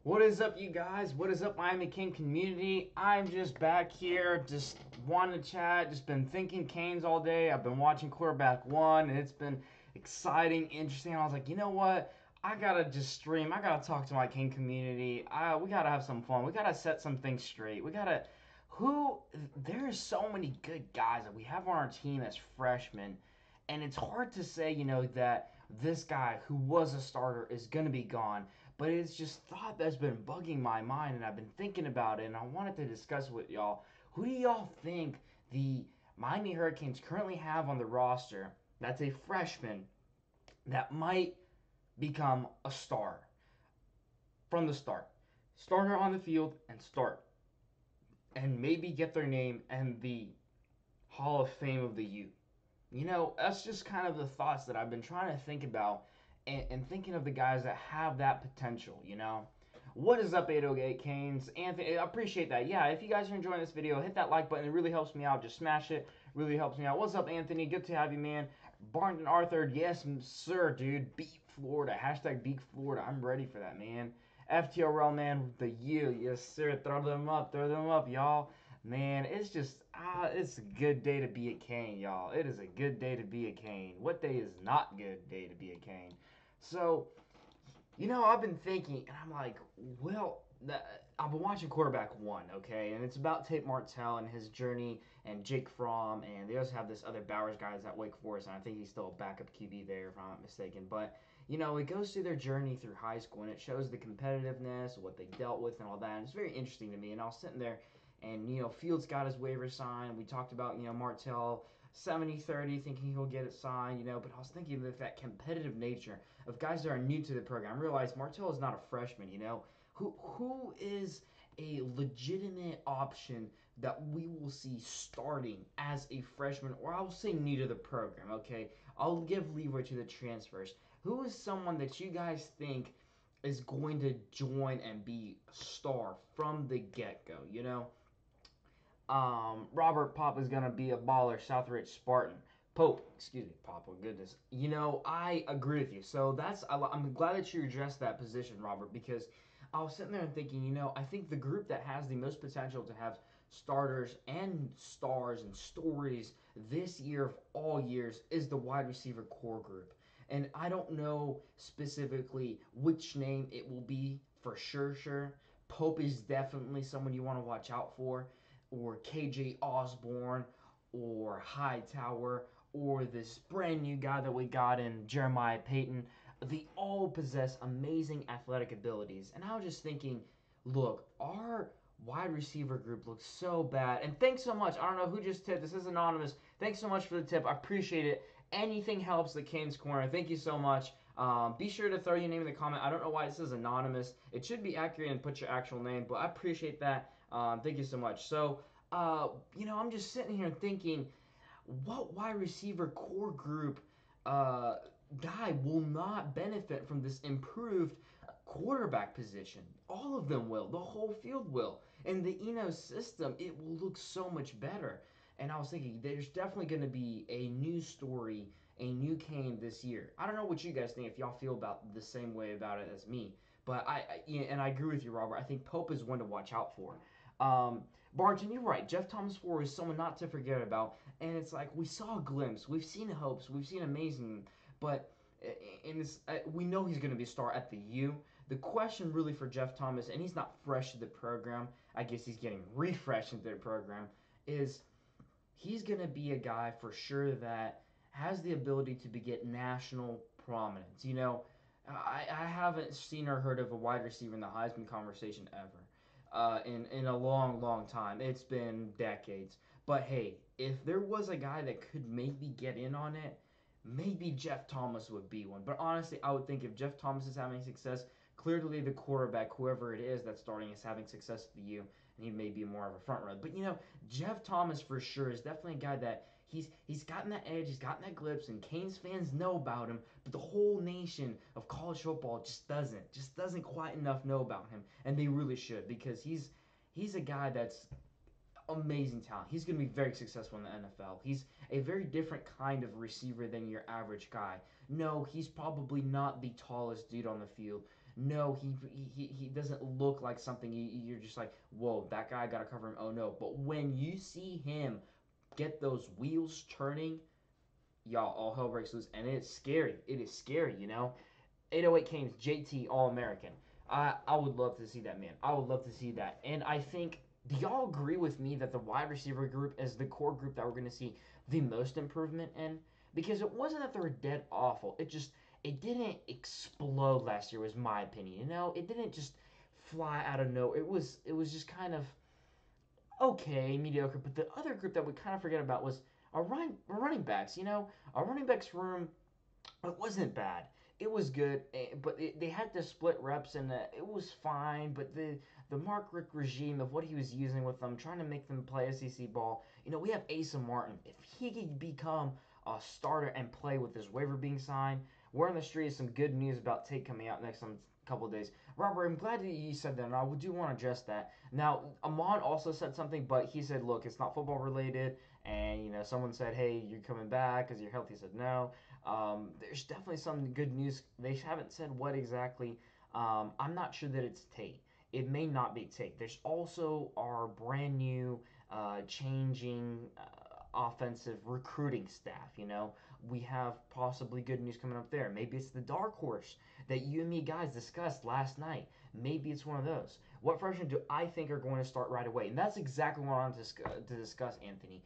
What is up, you guys? What is up, Miami King community? I'm just back here, just wanting to chat. Just been thinking Canes all day. I've been watching quarterback one, and it's been exciting, interesting. I was like, you know what? I gotta just stream. I gotta talk to my King community. We gotta have some fun. We gotta set some things straight. We gotta. Who? There's so many good guys that we have on our team as freshmen, and it's hard to say, that this guy who was a starter is gonna be gone, but it's just thought that's been bugging my mind, and I've been thinking about it, and I wanted to discuss with y'all. Who do y'all think the Miami Hurricanes currently have on the roster that's a freshman that might become a star from the start? Starter on the field and start, and maybe get their name and the Hall of Fame of the U. That's just kind of the thoughts that I've been trying to think about, and thinking of the guys that have that potential. What is up, 808 Canes? Anthony, I appreciate that. Yeah, if you guys are enjoying this video, hit that like button. It really helps me out. Just smash it. Really helps me out. What's up, Anthony? Good to have you, man. Barnton Arthur, yes, sir, dude. Beat Florida. Hashtag beat Florida. I'm ready for that, man. FTRL, man, the U. Yes, sir. Throw them up, y'all. Man, it's just it's a good day to be a Cane, y'all. It is a good day to be a Cane. What day is not good day to be a Cane? So, I've been thinking, and I'm like, well, I've been watching Quarterback One, okay, and it's about Tate Martell and his journey, and Jake Fromm, and they also have this other Bowers guy at Wake Forest, and I think he's still a backup QB there, if I'm not mistaken. But it goes through their journey through high school, and it shows the competitiveness, what they dealt with, and all that. And it's very interesting to me. And I was sitting there, and Fields got his waiver signed. We talked about Martell 70-30, thinking he'll get it signed, but I was thinking that competitive nature of guys that are new to the program. I realized Martell is not a freshman. Who is a legitimate option that we will see starting as a freshman, or I'll say new to the program, okay? I'll give leeway to the transfers. Who is someone that you guys think is going to join and be a star from the get-go? Robert Pop is gonna be a baller. Southridge Spartan. Pope, excuse me, Pop. Oh goodness. I agree with you. So I'm glad that you addressed that position, Robert, because I was sitting there and thinking, I think the group that has the most potential to have starters and stars and stories this year of all years is the wide receiver core group. And I don't know specifically which name it will be for sure. Pope is definitely someone you want to watch out for, or KJ Osborne, or Hightower, or this brand new guy that we got in Jeremiah Payton. They all possess amazing athletic abilities. And I was just thinking, look, our wide receiver group looks so bad. And thanks so much. I don't know who just tipped. This is anonymous. Thanks so much for the tip. I appreciate it. Anything helps the Canes Corner. Thank you so much. Be sure to throw your name in the comment. I don't know why this is anonymous. It should be accurate and put your actual name, but I appreciate that. Thank you so much. So, I'm just sitting here thinking, what wide receiver core group guy will not benefit from this improved quarterback position? All of them will. The whole field will. And the Eno system, it will look so much better. And I was thinking, there's definitely going to be a new story, a new Kane this year. I don't know what you guys think, if y'all feel about the same way about it as me. But and I agree with you, Robert. I think Pope is one to watch out for. Barton, you're right. Jeff Thomas Ford is someone not to forget about. And it's like, we saw a glimpse. We've seen hopes. We've seen amazing. But we know he's going to be a star at the U. The question really for Jeff Thomas, and he's not fresh to the program, I guess he's getting refreshed into the program, is he's going to be a guy for sure that has the ability to get national prominence. I haven't seen or heard of a wide receiver in the Heisman conversation ever. In a long time. It's been decades. But hey, if there was a guy that could maybe get in on it, maybe Jeff Thomas would be one. But honestly, I would think if Jeff Thomas is having success, clearly the quarterback, whoever it is that's starting, is having success at the U, and he may be more of a front runner. But Jeff Thomas for sure is definitely a guy that he's gotten that edge, he's gotten that glimpse, and Canes fans know about him, but the whole nation of college football just doesn't quite enough know about him, and they really should, because he's a guy that's amazing talent. He's going to be very successful in the NFL. He's a very different kind of receiver than your average guy. No, he's probably not the tallest dude on the field. no, he doesn't look like something you're just like, whoa, that guy got to cover him. Oh no. But when you see him get those wheels turning, y'all, all hell breaks loose, and it's scary. It is scary, 808 Canes, JT, All American. I would love to see that, man. I would love to see that. And I think, do y'all agree with me that the wide receiver group is the core group that we're going to see the most improvement in? Because it wasn't that they were dead awful. It didn't explode last year, was my opinion. It didn't just fly out of nowhere. It was just kind of okay, mediocre. But the other group that we kind of forget about was our running backs. Our running backs room, it wasn't bad. It was good, but they had to split reps, and it was fine. But the Mark Rick regime of what he was using with them, trying to make them play SEC ball. We have Asa Martin. If he could become a starter and play with his waiver being signed, we're on the street of some good news about Tate coming out next couple of days. Robert, I'm glad that you said that, and I do want to address that. Now, Amon also said something, but he said, look, it's not football related, and someone said, hey, you're coming back because you're healthy. He said no. There's definitely some good news. They haven't said what exactly. I'm not sure that it's Tate. It may not be Tate. There's also our brand new changing offensive recruiting staff. We have possibly good news coming up there. Maybe it's the dark horse that you and me guys discussed last night. Maybe it's one of those. What freshmen do I think are going to start right away? And that's exactly what I want to discuss, Anthony.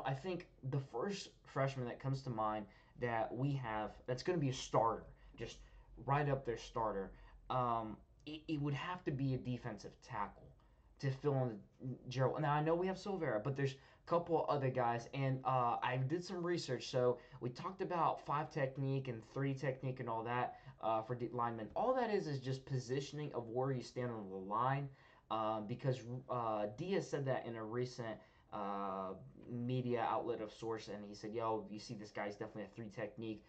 I think the first freshman that comes to mind that we have that's going to be a starter, just right up their starter, it would have to be a defensive tackle to fill in Gerald. Now, I know we have Silvera, but there's a couple other guys, and I did some research. So we talked about 5 technique and 3 technique and all that for linemen. All that is just positioning of where you stand on the line, because Diaz said that in a recent media outlet of source, and he said, yo, you see this guy's definitely a 3 technique.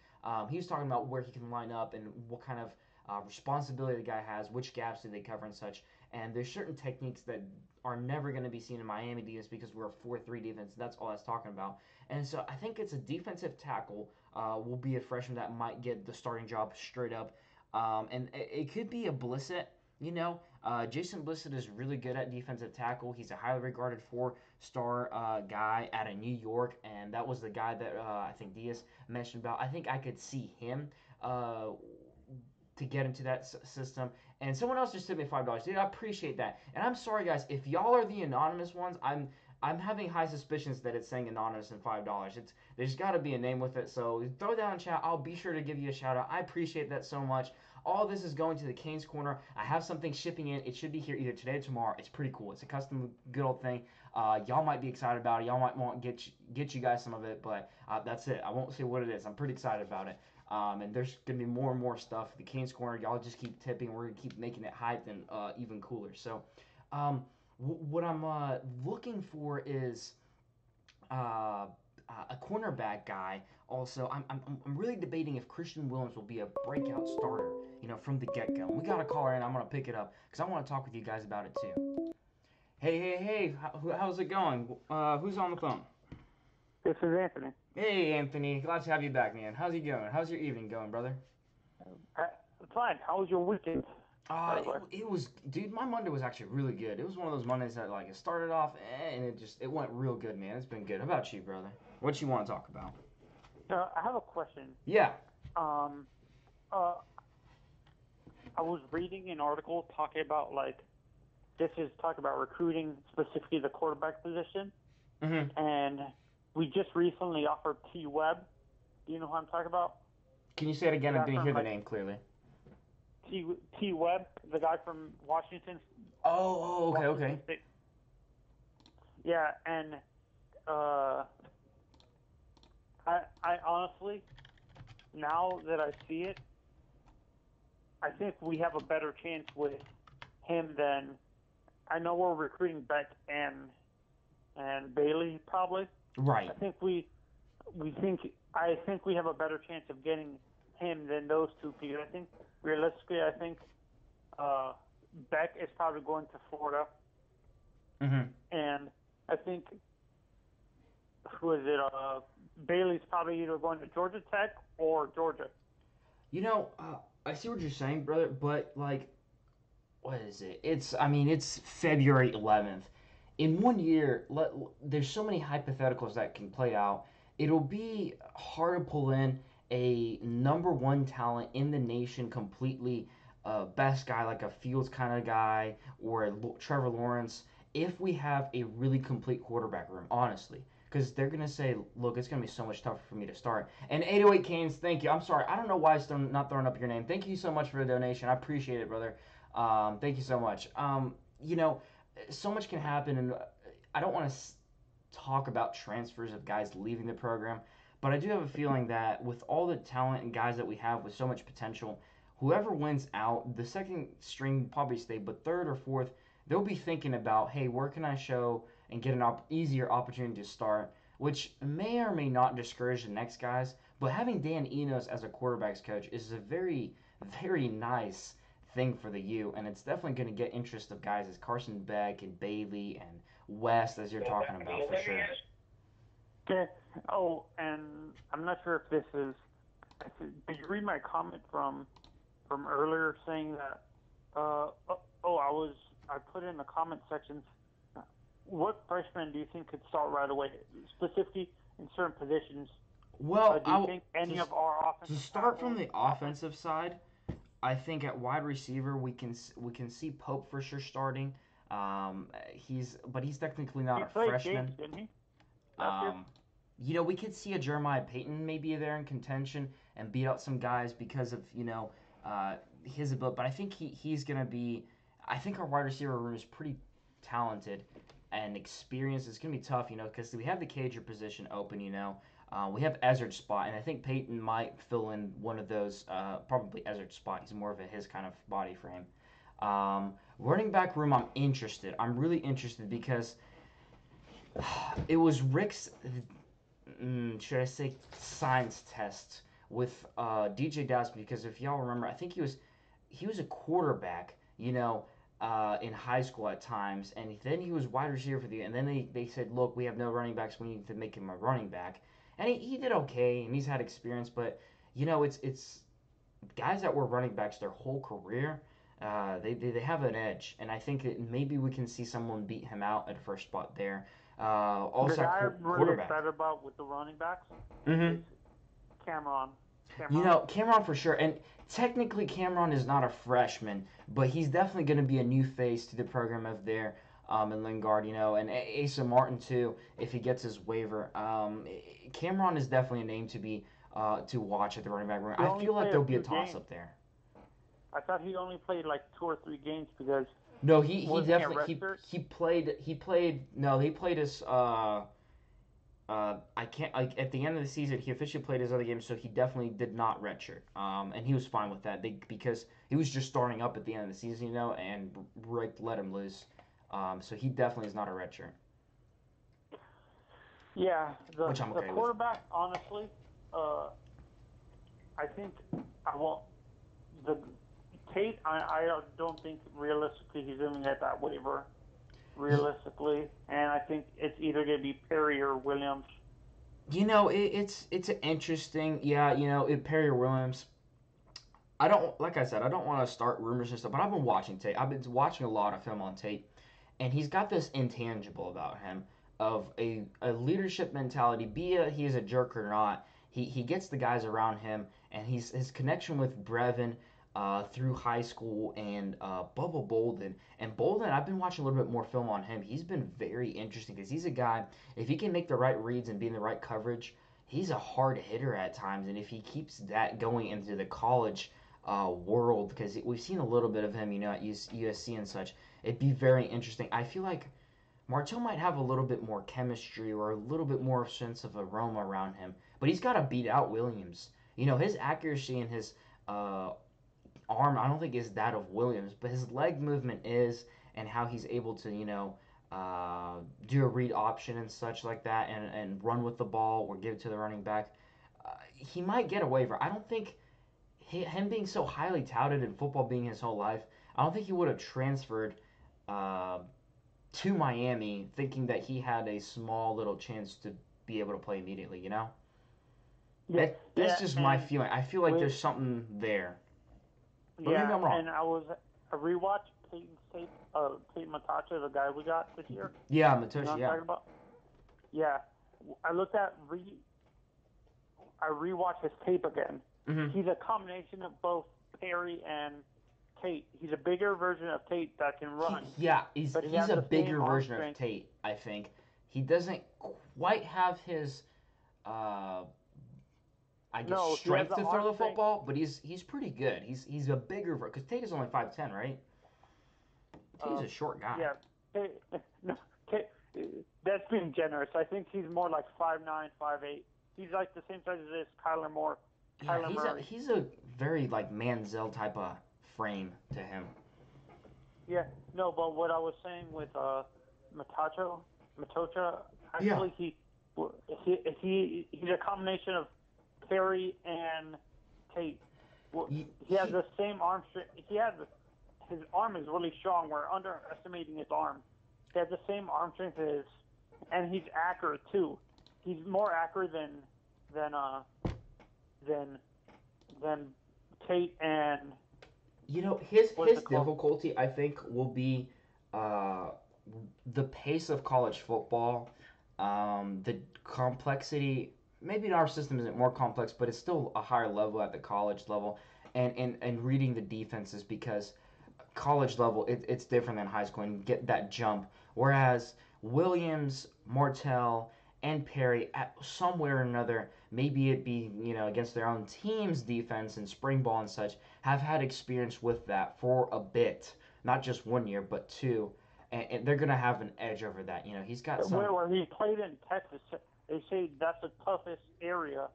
He was talking about where he can line up and what kind of responsibility the guy has, which gaps do they cover and such. And there's certain techniques that are never going to be seen in Miami defense because we're a 4-3 defense. That's all that's talking about. And so I think it's a defensive tackle will be a freshman that might get the starting job straight up. And it could be a Blissett. Jason Blissett is really good at defensive tackle. He's a highly regarded 4-star guy out of New York, and that was the guy that I think Diaz mentioned about. I think I could see him to get into that system. And someone else just sent me $5. Dude, I appreciate that. And I'm sorry, guys, if y'all are the anonymous ones, I'm having high suspicions that it's saying anonymous and $5. There's got to be a name with it. So throw that in chat. I'll be sure to give you a shout out. I appreciate that so much. All this is going to the Canes Corner. I have something shipping in. It should be here either today or tomorrow. It's pretty cool. It's a custom good old thing. Y'all might be excited about it. Y'all might want to get you guys some of it, but that's it. I won't say what it is. I'm pretty excited about it. And there's going to be more and more stuff. The Canes Corner, y'all just keep tipping. We're going to keep making it hyped and even cooler. So what I'm looking for is a cornerback guy. Also, I'm really debating if Christian Williams will be a breakout starter, from the get-go. We got a caller in. I'm going to pick it up because I want to talk with you guys about it too. Hey, how's it going? Who's on the phone? This is Anthony. Hey, Anthony. Glad to have you back, man. How's it going? How's your evening going, brother? Fine. How was your weekend? It was, dude, my Monday was actually really good. It was one of those Mondays that, it started off, and it went real good, man. It's been good. How about you, brother? What you want to talk about? I have a question. Yeah. I was reading an article talking about, this is talking about recruiting, specifically the quarterback position. Mm-hmm. And we just recently offered T. Webb. Do you know who I'm talking about? Can you say it again? I didn't hear the name clearly. T. Webb, the guy from Washington. Oh, okay. State. Yeah, and I honestly, now that I see it, I think we have a better chance with him than, I know we're recruiting Beck and Bailey probably. Right. I think we have a better chance of getting him than those two people. I think realistically, Beck is probably going to Florida. Mm-hmm. And I think Bailey's probably either going to Georgia Tech or Georgia. I see what you're saying, brother, but like, what is it? It's February 11th. In 1 year, there's so many hypotheticals that can play out. It'll be hard to pull in a number one talent in the nation completely, best guy like a Fields kind of guy or a Trevor Lawrence if we have a really complete quarterback room, honestly. Because they're going to say, look, it's going to be so much tougher for me to start. And 808 Canes, thank you. I'm sorry. I don't know why I'm not throwing up your name. Thank you so much for the donation. I appreciate it, brother. Thank you so much. You know, so much can happen, and I don't want to talk about transfers of guys leaving the program, but I do have a feeling that with all the talent and guys that we have with so much potential, whoever wins out, the second string probably stay, but third or fourth, they'll be thinking about, hey, where can I show and get an easier opportunity to start, which may or may not discourage the next guys. But having Dan Enos as a quarterbacks coach is a very, very nice thing for the U, and it's definitely going to get interest of guys as Carson Beck and Bailey and West, as you're talking about for sure. Okay. Oh, and I'm not sure if this is. Did you read my comment from earlier saying that? I put in the comment section. What freshman do you think could start right away, specifically in certain positions? Well, do you think any of our offensive to start from the offensive side, I think at wide receiver we can see Pope for sure starting. He's technically not a freshman. Games, didn't he? We could see a Jeremiah Payton maybe there in contention and beat out some guys because of his ability. But I think he's gonna be. I think our wide receiver room is pretty talented and experienced. It's gonna be tough, because we have the cager position open. We have Ezard's spot, and I think Peyton might fill in one of those, probably Ezard's spot. He's more of his kind of body frame. Running back room, I'm interested. I'm really interested because it was Rick's, should I say, science test with DJ Dallas, because if y'all remember, I think he was a quarterback, in high school at times, and then he was wide receiver for the year, and then they said, look, we have no running backs, we need to make him a running back. And he did okay, and he's had experience, but it's guys that were running backs their whole career. They have an edge, and I think that maybe we can see someone beat him out at first spot there. Also, the guy I'm really excited about with the running backs is Cameron. Cameron for sure, and technically Cameron is not a freshman, but he's definitely going to be a new face to the program of there. And Lingard, and Asa Martin too, if he gets his waiver. Cameron is definitely a name to watch at the running back room. I feel like there'll be a toss up there. I thought he only played like 2 or 3 games because. No, he definitely he played his I can't like at the end of the season he officially played his other games, so he definitely did not redshirt. And he was fine with that because he was just starting up at the end of the season, and Rick let him loose. So he definitely is not a redshirt. Yeah, the okay quarterback, honestly, I think I won't. The Tate, I don't think realistically he's going to get that waiver. Realistically, and I think it's either going to be Perry or Williams. It's an interesting, Perry or Williams. I don't want to start rumors and stuff, but I've been watching Tate. I've been watching a lot of film on Tate, and he's got this intangible about him of a leadership mentality. Be he is a jerk or not, he gets the guys around him, and his connection with Brevin through high school and Bubba Bolden. And Bolden, I've been watching a little bit more film on him. He's been very interesting because he's a guy, if he can make the right reads and be in the right coverage, he's a hard hitter at times. And if he keeps that going into the college world, because we've seen a little bit of him, at USC and such, it'd be very interesting. I feel like Martell might have a little bit more chemistry or a little bit more sense of aroma around him, but he's got to beat out Williams. His accuracy and his arm, I don't think is that of Williams, but his leg movement is, and how he's able to, do a read option and such like that, and run with the ball or give it to the running back. He might get a waiver. I don't think him being so highly touted in football being his whole life, I don't think he would have transferred to Miami thinking that he had a small little chance to be able to play immediately, That's just my feeling. I feel like there's something there. But maybe Yeah, I'm wrong. and I rewatched Peyton's tape, Peyton Matacha, the guy we got this year. Yeah, You know Matoshi. what I'm Yeah. talking about? Yeah, I looked at I rewatched his tape again. Hmm. He's a combination of both Perry and Tate. He's a bigger version of Tate that can run, Yeah, he's but he he's has a the same bigger arm version of strength. Tate. I think he doesn't quite have his uh, I guess No, he has strength the to arm throw the strength. football, but he's pretty good. He's a bigger because Tate is only 5'10", right? Tate's Uh, a short guy. yeah, Tate, no, Tate, that's being generous. I think he's more like 5'9", 5'8". He's like the same size as this Kyler Moore, Yeah, Kyler Murray. he's a very like Manziel type of frame to him. Yeah, no, but what I was saying with Matocha, Yeah. actually he's a combination of Perry and Tate. Well, He, he has he, the same arm strength. His arm is really strong. We're underestimating his arm. He has the same arm strength as, and he's accurate too. He's more accurate than than than Tate and what's his it called? difficulty I think will be uh, the pace of college football, the complexity. Maybe our system isn't more complex, but it's still a higher level at the college level, and reading the defenses because college level it's different than high school and get that jump. Whereas Williams, Martell, and Perry at somewhere or another, maybe it be against their own team's defense and spring ball and such, have had experience with that for a bit, not just 1 year but two, and they're gonna have an edge over that. He's got some. Where he played in Texas, they say that's the toughest area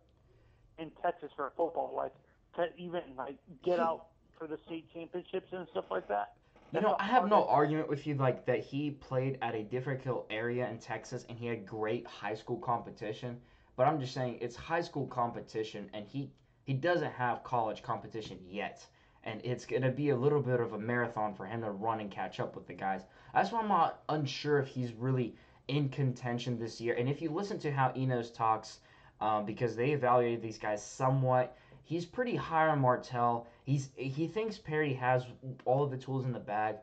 in Texas for football. Like to even like get He out for the state championships and stuff like that. That's the I have no hardest. argument with you like that he played at a difficult area in Texas and he had great high school competition, but I'm just saying it's high school competition and he doesn't have college competition yet. And it's going to be a little bit of a marathon for him to run and catch up with the guys. That's why I'm not unsure if he's really in contention this year. And if you listen to how Enos talks, because they evaluated these guys somewhat, he's pretty high on Martell. He thinks Perry has all of the tools in the bag.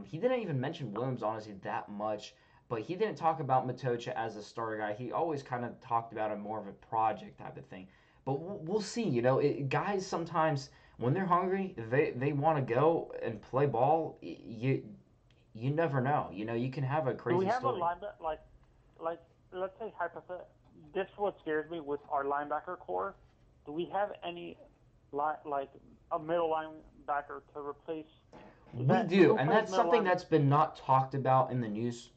He didn't even mention Williams honestly that much, but he didn't talk about Matocha as a starter guy. He always kind of talked about him more of a project type of thing. But we'll see. Guys sometimes when they're hungry, they want to go and play ball. You never know. You can have a Do we crazy have a story. linebacker like let's say hypothetical? This is what scares me with our linebacker core. Do we have any like a middle linebacker to replace We that? do, Who and plays that's middle something line? that's been not talked about in the news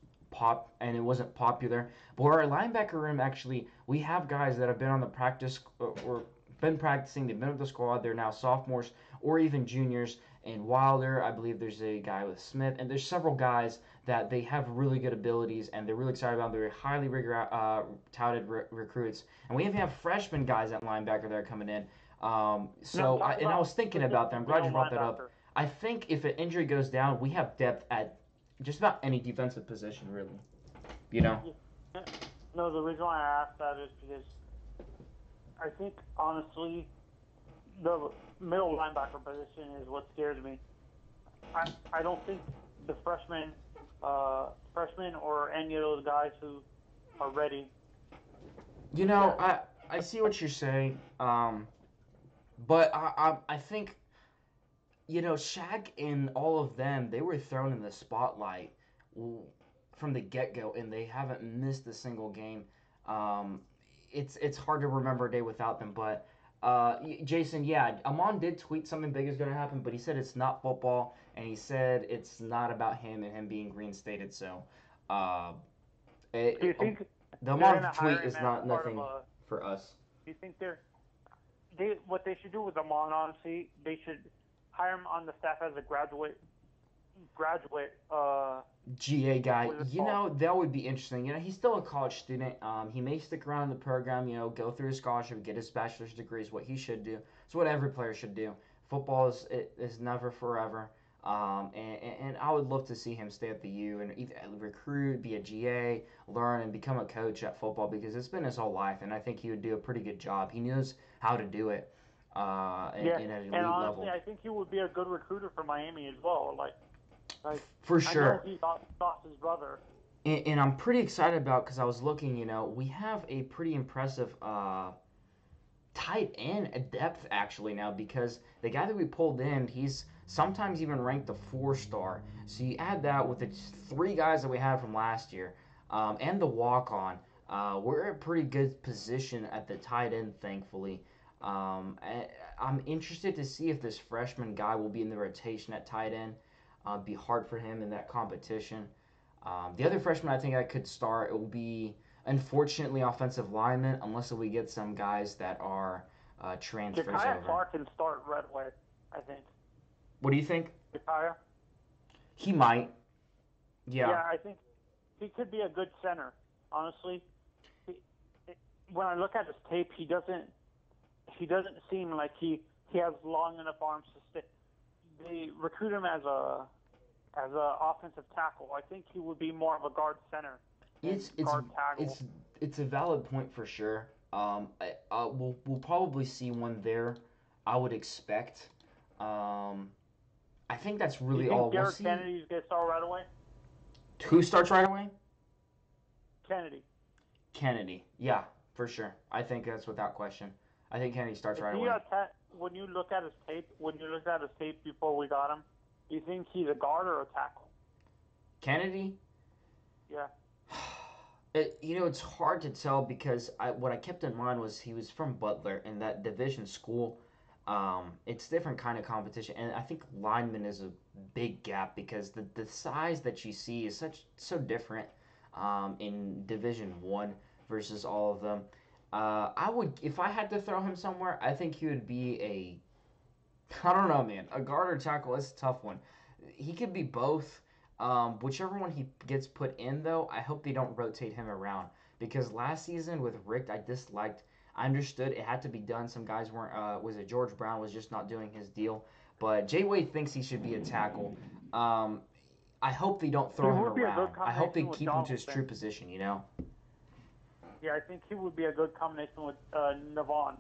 and it wasn't popular. But our linebacker room actually, we have guys that have been on the practice or been practicing. They've been with the squad. They're now sophomores or even juniors. And Wilder, I believe there's a guy with Smith, and there's several guys that they have really good abilities, and they're really excited about. They're highly touted recruits, and we even have freshman guys at linebacker that are coming in. No, I'm I, talking and I about was thinking about that. specifically I'm glad you middle brought that up. linebacker. I think if an injury goes down, we have depth at just about any defensive position, really. You know? Yeah. No, the reason why I asked that is because I think honestly the middle linebacker position is what scares me. I don't think the freshmen or any of those guys who are ready. Yeah, I see what you're saying. But I think Shaq and all of them, they were thrown in the spotlight from the get go, and they haven't missed a single game. Um, it's hard to remember a day without them. But Jason, yeah, Amon did tweet something big is going to happen, but he said it's not football, and he said it's not about him and him being reinstated. So, uh, do you it, think the they're Amon gonna tweet hire him is as not part of nothing a? for us. Do you think what they should do with Amon? Honestly, they should hire him on the staff as a graduate. GA guy, What is it called? that would be interesting. He's still a college student. He may stick around in the program, go through his scholarship, get his bachelor's degree is what he should do. It's what every player should do. Football is never forever. And I would love to see him stay at the U and either recruit, be a GA, learn, and become a coach at football because it's been his whole life. And I think he would do a pretty good job. He knows how to do it. Yeah, in an and elite honestly, level. I think he would be a good recruiter for Miami as well. Like For I know sure. he's Sauce's brother. And I'm pretty excited about because I was looking, we have a pretty impressive tight end depth actually now because the guy that we pulled in, he's sometimes even ranked a 4-star. So you add that with the three guys that we had from last year and the walk on. We're in a pretty good position at the tight end, thankfully. I'm interested to see if this freshman guy will be in the rotation at tight end. Be hard for him in that competition. The other freshman I think I could start, it will be unfortunately offensive linemen, unless we get some guys that are transfers Jakaya over. Clark can start right away. I think What do you think? Jakaya. He might. Yeah. Yeah, I think he could be a good center. Honestly, he, when I look at his tape, he doesn't seem like he has long enough arms to stay. They recruit him as a offensive tackle. I think he would be more of a guard center than It's guard tackle. it's a valid point for sure. We'll probably see one there. I would expect. I think that's Do you really all. think We'll Derek see Kennedy's gonna start right away? who starts right away. Kennedy. Kennedy, yeah, for sure. I think that's without question. I think Kennedy starts Is right he away. when you look at his tape, before we got him, do you think he's a guard or a tackle? Kennedy, Yeah. it's hard to tell because what I kept in mind was he was from Butler in that division school. It's different kind of competition, and I think lineman is a big gap because the size that you see is so different in Division One versus all of them. I would, if I had to throw him somewhere, I think he would be I don't know, man, a guard or tackle is a tough one. He could be both. Whichever one he gets put in, though, I hope they don't rotate him around because last season with Rick, I disliked. I understood it had to be done. Some guys weren't. Was it George Brown was just not doing his deal? But Jay Wade thinks he should be a tackle. Um, I hope they don't He throw him would be a good around. I hope they combination with keep him to his Donaldson. true position. Yeah, I think he would be a good combination with Navon.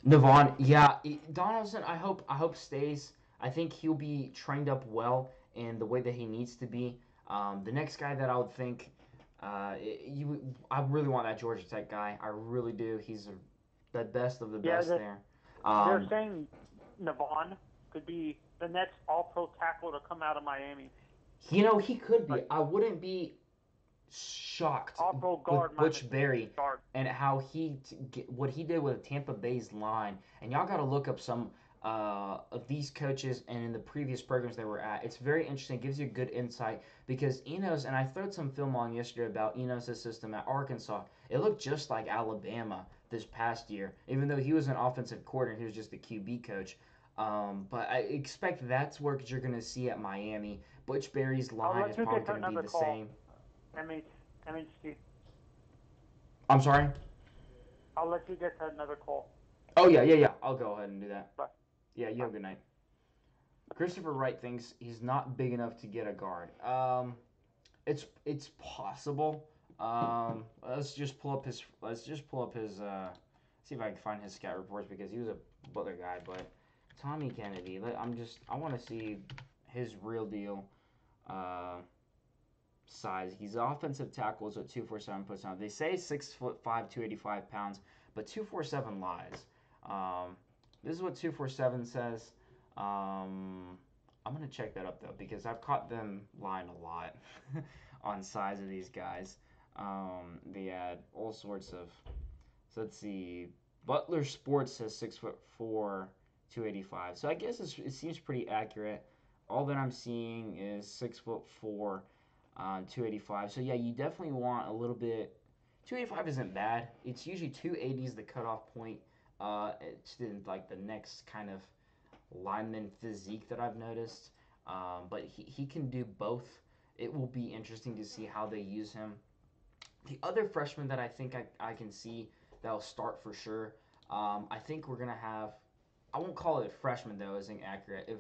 Navon, yeah, Donaldson. I hope stays. I think he'll be trained up well in the way that he needs to be. The next guy that I would think, I really want that Georgia Tech guy. I really do. He's the best of the Yeah, best there. they're saying Navon could be the next All-Pro tackle to come out of Miami. He could be. Like, I wouldn't be shocked All-Pro with guard Butch minus Berry guard. and how what he did with Tampa Bay's line. And y'all got to look up some of these coaches and in the previous programs they were at. It's very interesting. It gives you a good insight because Enos, and I throwed some film on yesterday about Enos' system at Arkansas. It looked just like Alabama this past year, even though he was an offensive coordinator. He was just a QB coach. But I expect that's what you're going to see at Miami. Butch Berry's I'll line let is you probably get to going to be another the call. same. MHC. I'm sorry? I'll let you get to another call. Oh, yeah. I'll go ahead and do that. Bye. Yeah, you have a good night. Christopher Wright thinks he's not big enough to get a guard. It's possible. Let's just pull up his see if I can find his scout reports because he was a Butler guy, but Tommy Kennedy, I want to see his real deal size. He's offensive tackles at 247 puts on. They say 6'5", 285 pounds, but 247 lies. This is what 247 says. I'm gonna check that up though because I've caught them lying a lot on size of these guys. They add all sorts of. So let's see. Butler Sports says 6'4", 285. So I guess it seems pretty accurate. All that I'm seeing is 6'4", 285. So yeah, you definitely want a little bit. 285 isn't bad. It's usually 280 is the cutoff point. It's in like the next kind of lineman physique that I've noticed. But he can do both. It will be interesting to see how they use him. The other freshman that I think I can see that'll start for sure. I think we're gonna have. I won't call it a freshman though, isn't accurate. If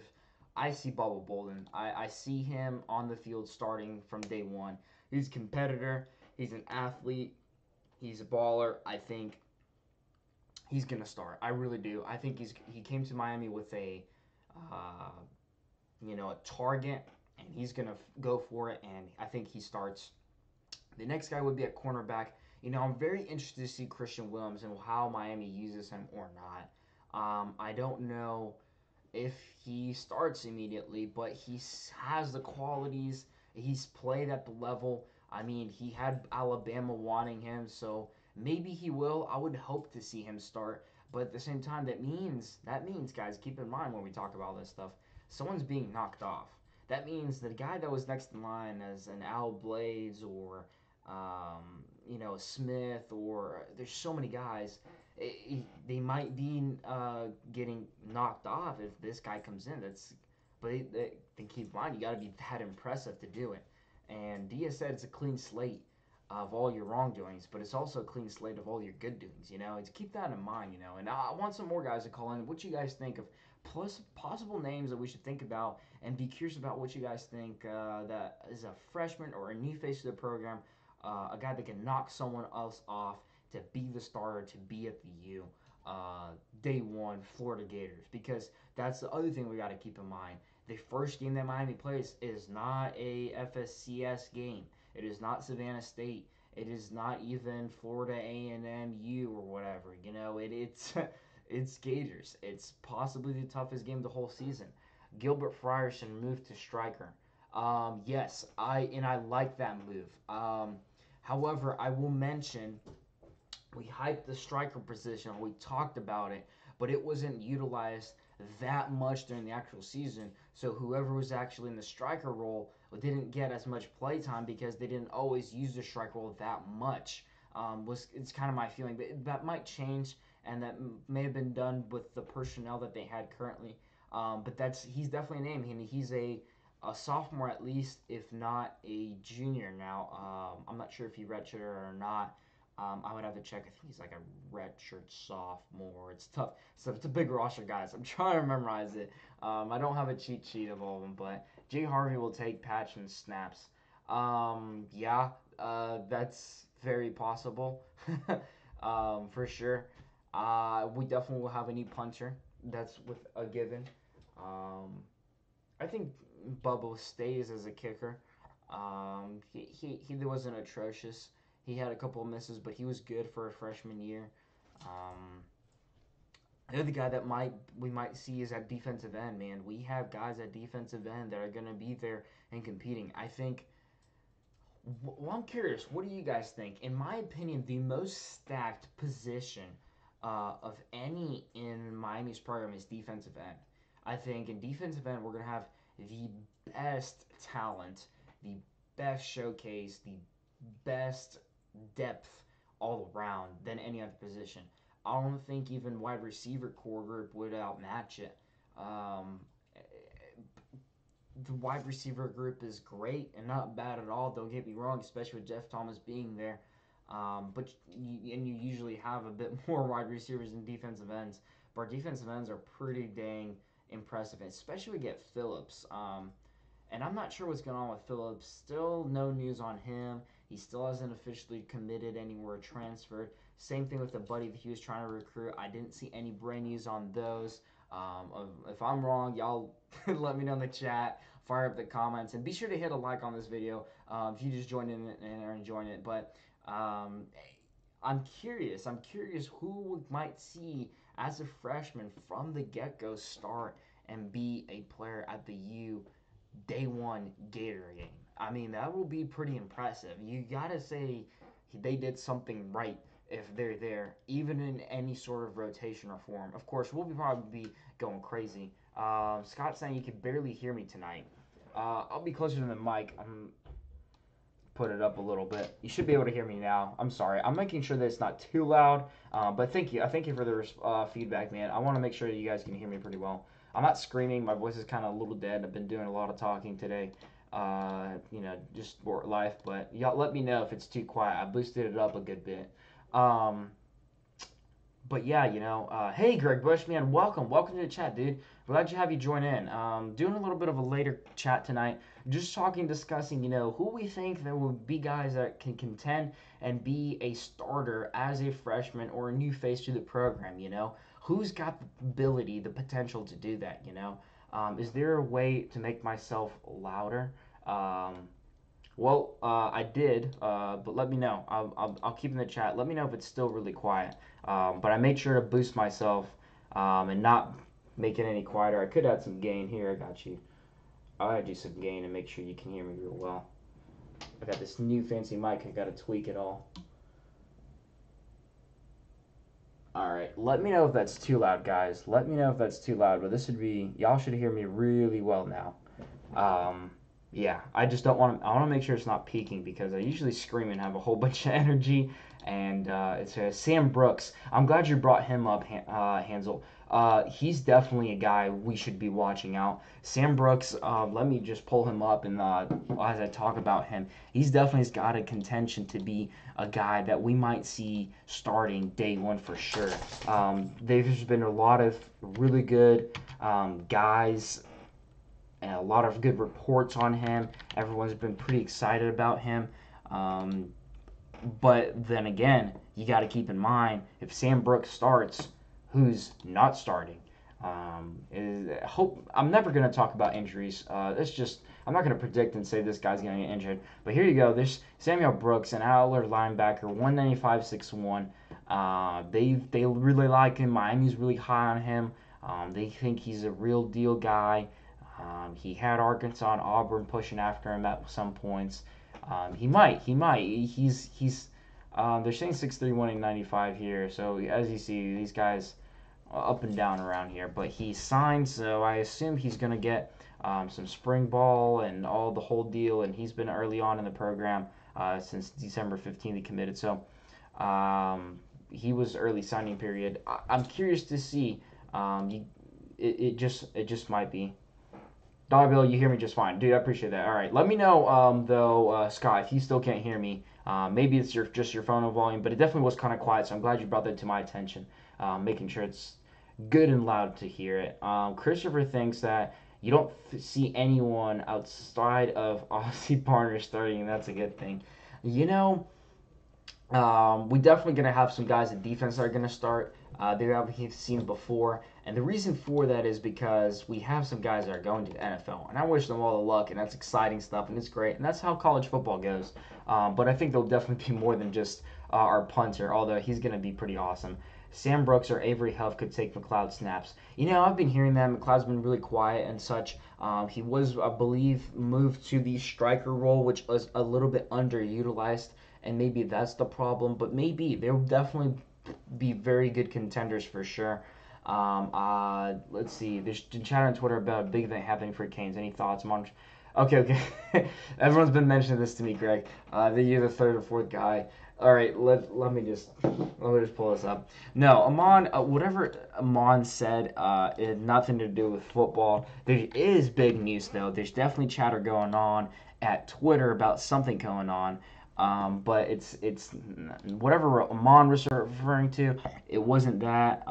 I see Bubba Bolden, I see him on the field starting from day one. He's a competitor. He's an athlete. He's a baller. I think he's gonna start. I really do. I think he came to Miami with uh, a target, and he's gonna go for it. And I think he starts. The next guy would be at cornerback. I'm very interested to see Christian Williams and how Miami uses him or not. I don't know if he starts immediately, but he has the qualities. He's played at the level. I mean, he had Alabama wanting him, so maybe he will. I would hope to see him start, but at the same time, that means, guys, keep in mind when we talk about this stuff, someone's being knocked off. That means the guy that was next in line as an Al Blades or Smith, or there's so many guys. They might be getting knocked off if this guy comes in. Then keep in mind, you got to be that impressive to do it. And Diaz said it's a clean slate of all your wrongdoings, but it's also a clean slate of all your good doings. It's keep that in mind. And I want some more guys to call in. What you guys think of plus possible names that we should think about, and be curious about what you guys think that is a freshman or a new face of the program, a guy that can knock someone else off to be the starter, to be at the U. Day one, Florida Gators, because that's the other thing we got to keep in mind. The first game that Miami plays is not a FSCS game. It is not Savannah State. It is not even Florida A&M U or whatever. It's Gators. It's possibly the toughest game of the whole season. Gilbert Frierson moved to striker. Yes, I like that move. However, I will mention we hyped the striker position. We talked about it, but it wasn't utilized that much during the actual season. So whoever was actually in the striker role didn't get as much play time because they didn't always use the striker role that much. It's kind of my feeling, but that might change, and that may have been done with the personnel that they had currently. But he's definitely a name, and he's a sophomore at least, if not a junior now. I'm not sure if he redshirted or not. I would have to check. I think he's like a redshirt sophomore. It's tough. So it's a big roster, guys. I'm trying to memorize it. I don't have a cheat sheet of all of them, but Jay Harvey will take patch and snaps. Yeah, that's very possible, for sure. We definitely will have a new puncher. That's with a given. I think Bubba stays as a kicker. He wasn't atrocious. He had a couple of misses, but he was good for a freshman year. Um, the other guy that we might see is at defensive end. Man, we have guys at defensive end that are gonna be there and competing. I think. Well, I'm curious. What do you guys think? In my opinion, the most stacked position of any in Miami's program is defensive end. I think in defensive end we're gonna have the best talent, the best showcase, the best depth all around than any other position. I don't think even wide receiver core group would outmatch it. Um, the wide receiver group is great and not bad at all. Don't get me wrong, especially with Jeff Thomas being there. But you usually have a bit more wide receivers than defensive ends. But our defensive ends are pretty dang impressive, especially we get Phillips. And I'm not sure what's going on with Phillips. Still no news on him. He still hasn't officially committed anywhere, transferred. Same thing with the buddy that he was trying to recruit. I didn't see any brand news on those. If I'm wrong, y'all let me know in the chat. Fire up the comments. And be sure to hit a like on this video if you just joined in and are enjoying it. But I'm curious. I'm curious who we might see as a freshman from the get-go start and be a player at the U day one Gator game. I mean, that will be pretty impressive. You gotta say they did something right if they're there, even in any sort of rotation or form. Of course, we'll probably be going crazy. Scott's saying you can barely hear me tonight. I'll be closer to the mic. I'm put it up a little bit. You should be able to hear me now. I'm sorry. I'm making sure that it's not too loud. But thank you. I thank you for the feedback, man. I want to make sure that you guys can hear me pretty well. I'm not screaming. My voice is kind of a little dead. I've been doing a lot of talking today. Just sport life. But y'all let me know if it's too quiet. I boosted it up a good bit. But yeah, hey Greg Bush, man, welcome to the chat, dude. Glad to have you join in. Doing a little bit of a later chat tonight, just talking, discussing, who we think there will be guys that can contend and be a starter as a freshman or a new face to the program. Who's got the ability, the potential to do that. Is there a way to make myself louder? Um, I did, but let me know. I'll keep in the chat. Let me know if it's still really quiet. But I made sure to boost myself and not make it any quieter. I could add some gain here. I got you. I'll add you some gain and make sure you can hear me real well. I got this new fancy mic. I got to tweak it all. All right. Let me know if that's too loud, guys. Let me know if that's too loud. But this would be, y'all should hear me really well now. Um, yeah, I just don't want to. I want to make sure it's not peaking because I usually scream and have a whole bunch of energy. And it's Sam Brooks. I'm glad you brought him up, Hansel. He's definitely a guy we should be watching out. Sam Brooks. Let me just pull him up and as I talk about him, he's definitely got a contention to be a guy that we might see starting day one for sure. There's been a lot of really good guys and a lot of good reports on him. Everyone's been pretty excited about him. Um, but then again, you got to keep in mind if Sam Brooks starts, who's not starting? I'm never going to talk about injuries. It's just I'm not going to predict and say this guy's going to get injured. But here you go. There's Samuel Brooks, an outlet linebacker, 195, 6'1". They really like him. Miami's really high on him. They think he's a real deal guy. He had Arkansas and Auburn pushing after him at some points. He might. He's. They're saying 6'3", 195 here. So as you see, these guys up and down around here. But he's signed, so I assume he's gonna get some spring ball and all the whole deal. And he's been early on in the program since December 15th he committed. So he was early signing period. I'm curious to see. It just might be. Dollar Bill, you hear me just fine, dude. I appreciate that. All right, let me know though, Scott, if you still can't hear me. Maybe it's just your phone volume, but it definitely was kind of quiet. So I'm glad you brought that to my attention, making sure it's good and loud to hear it. Christopher thinks that you don't see anyone outside of Aussie partners starting, and that's a good thing. You know, we definitely gonna have some guys at defense that are gonna start. They're we've seen before, and the reason for that is because we have some guys that are going to the NFL, and I wish them all the luck, and that's exciting stuff, and it's great, and that's how college football goes. But I think there'll definitely be more than just our punter, although he's gonna be pretty awesome. Sam Brooks or Avery Huff could take McLeod snaps. I've been hearing that McLeod's been really quiet and such. He was, I believe, moved to the striker role, which was a little bit underutilized, and maybe that's the problem. But maybe they'll definitely be very good contenders for sure. Let's see. There's chat on Twitter about a big event happening for Canes. Any thoughts, Monch? Okay. Everyone's been mentioning this to me, Greg. That you're the third or fourth guy. All right, let me just pull this up. No, Amon, whatever Amon said, it had nothing to do with football. There is big news though. There's definitely chatter going on at Twitter about something going on. But it's whatever Amon was referring to. It wasn't that.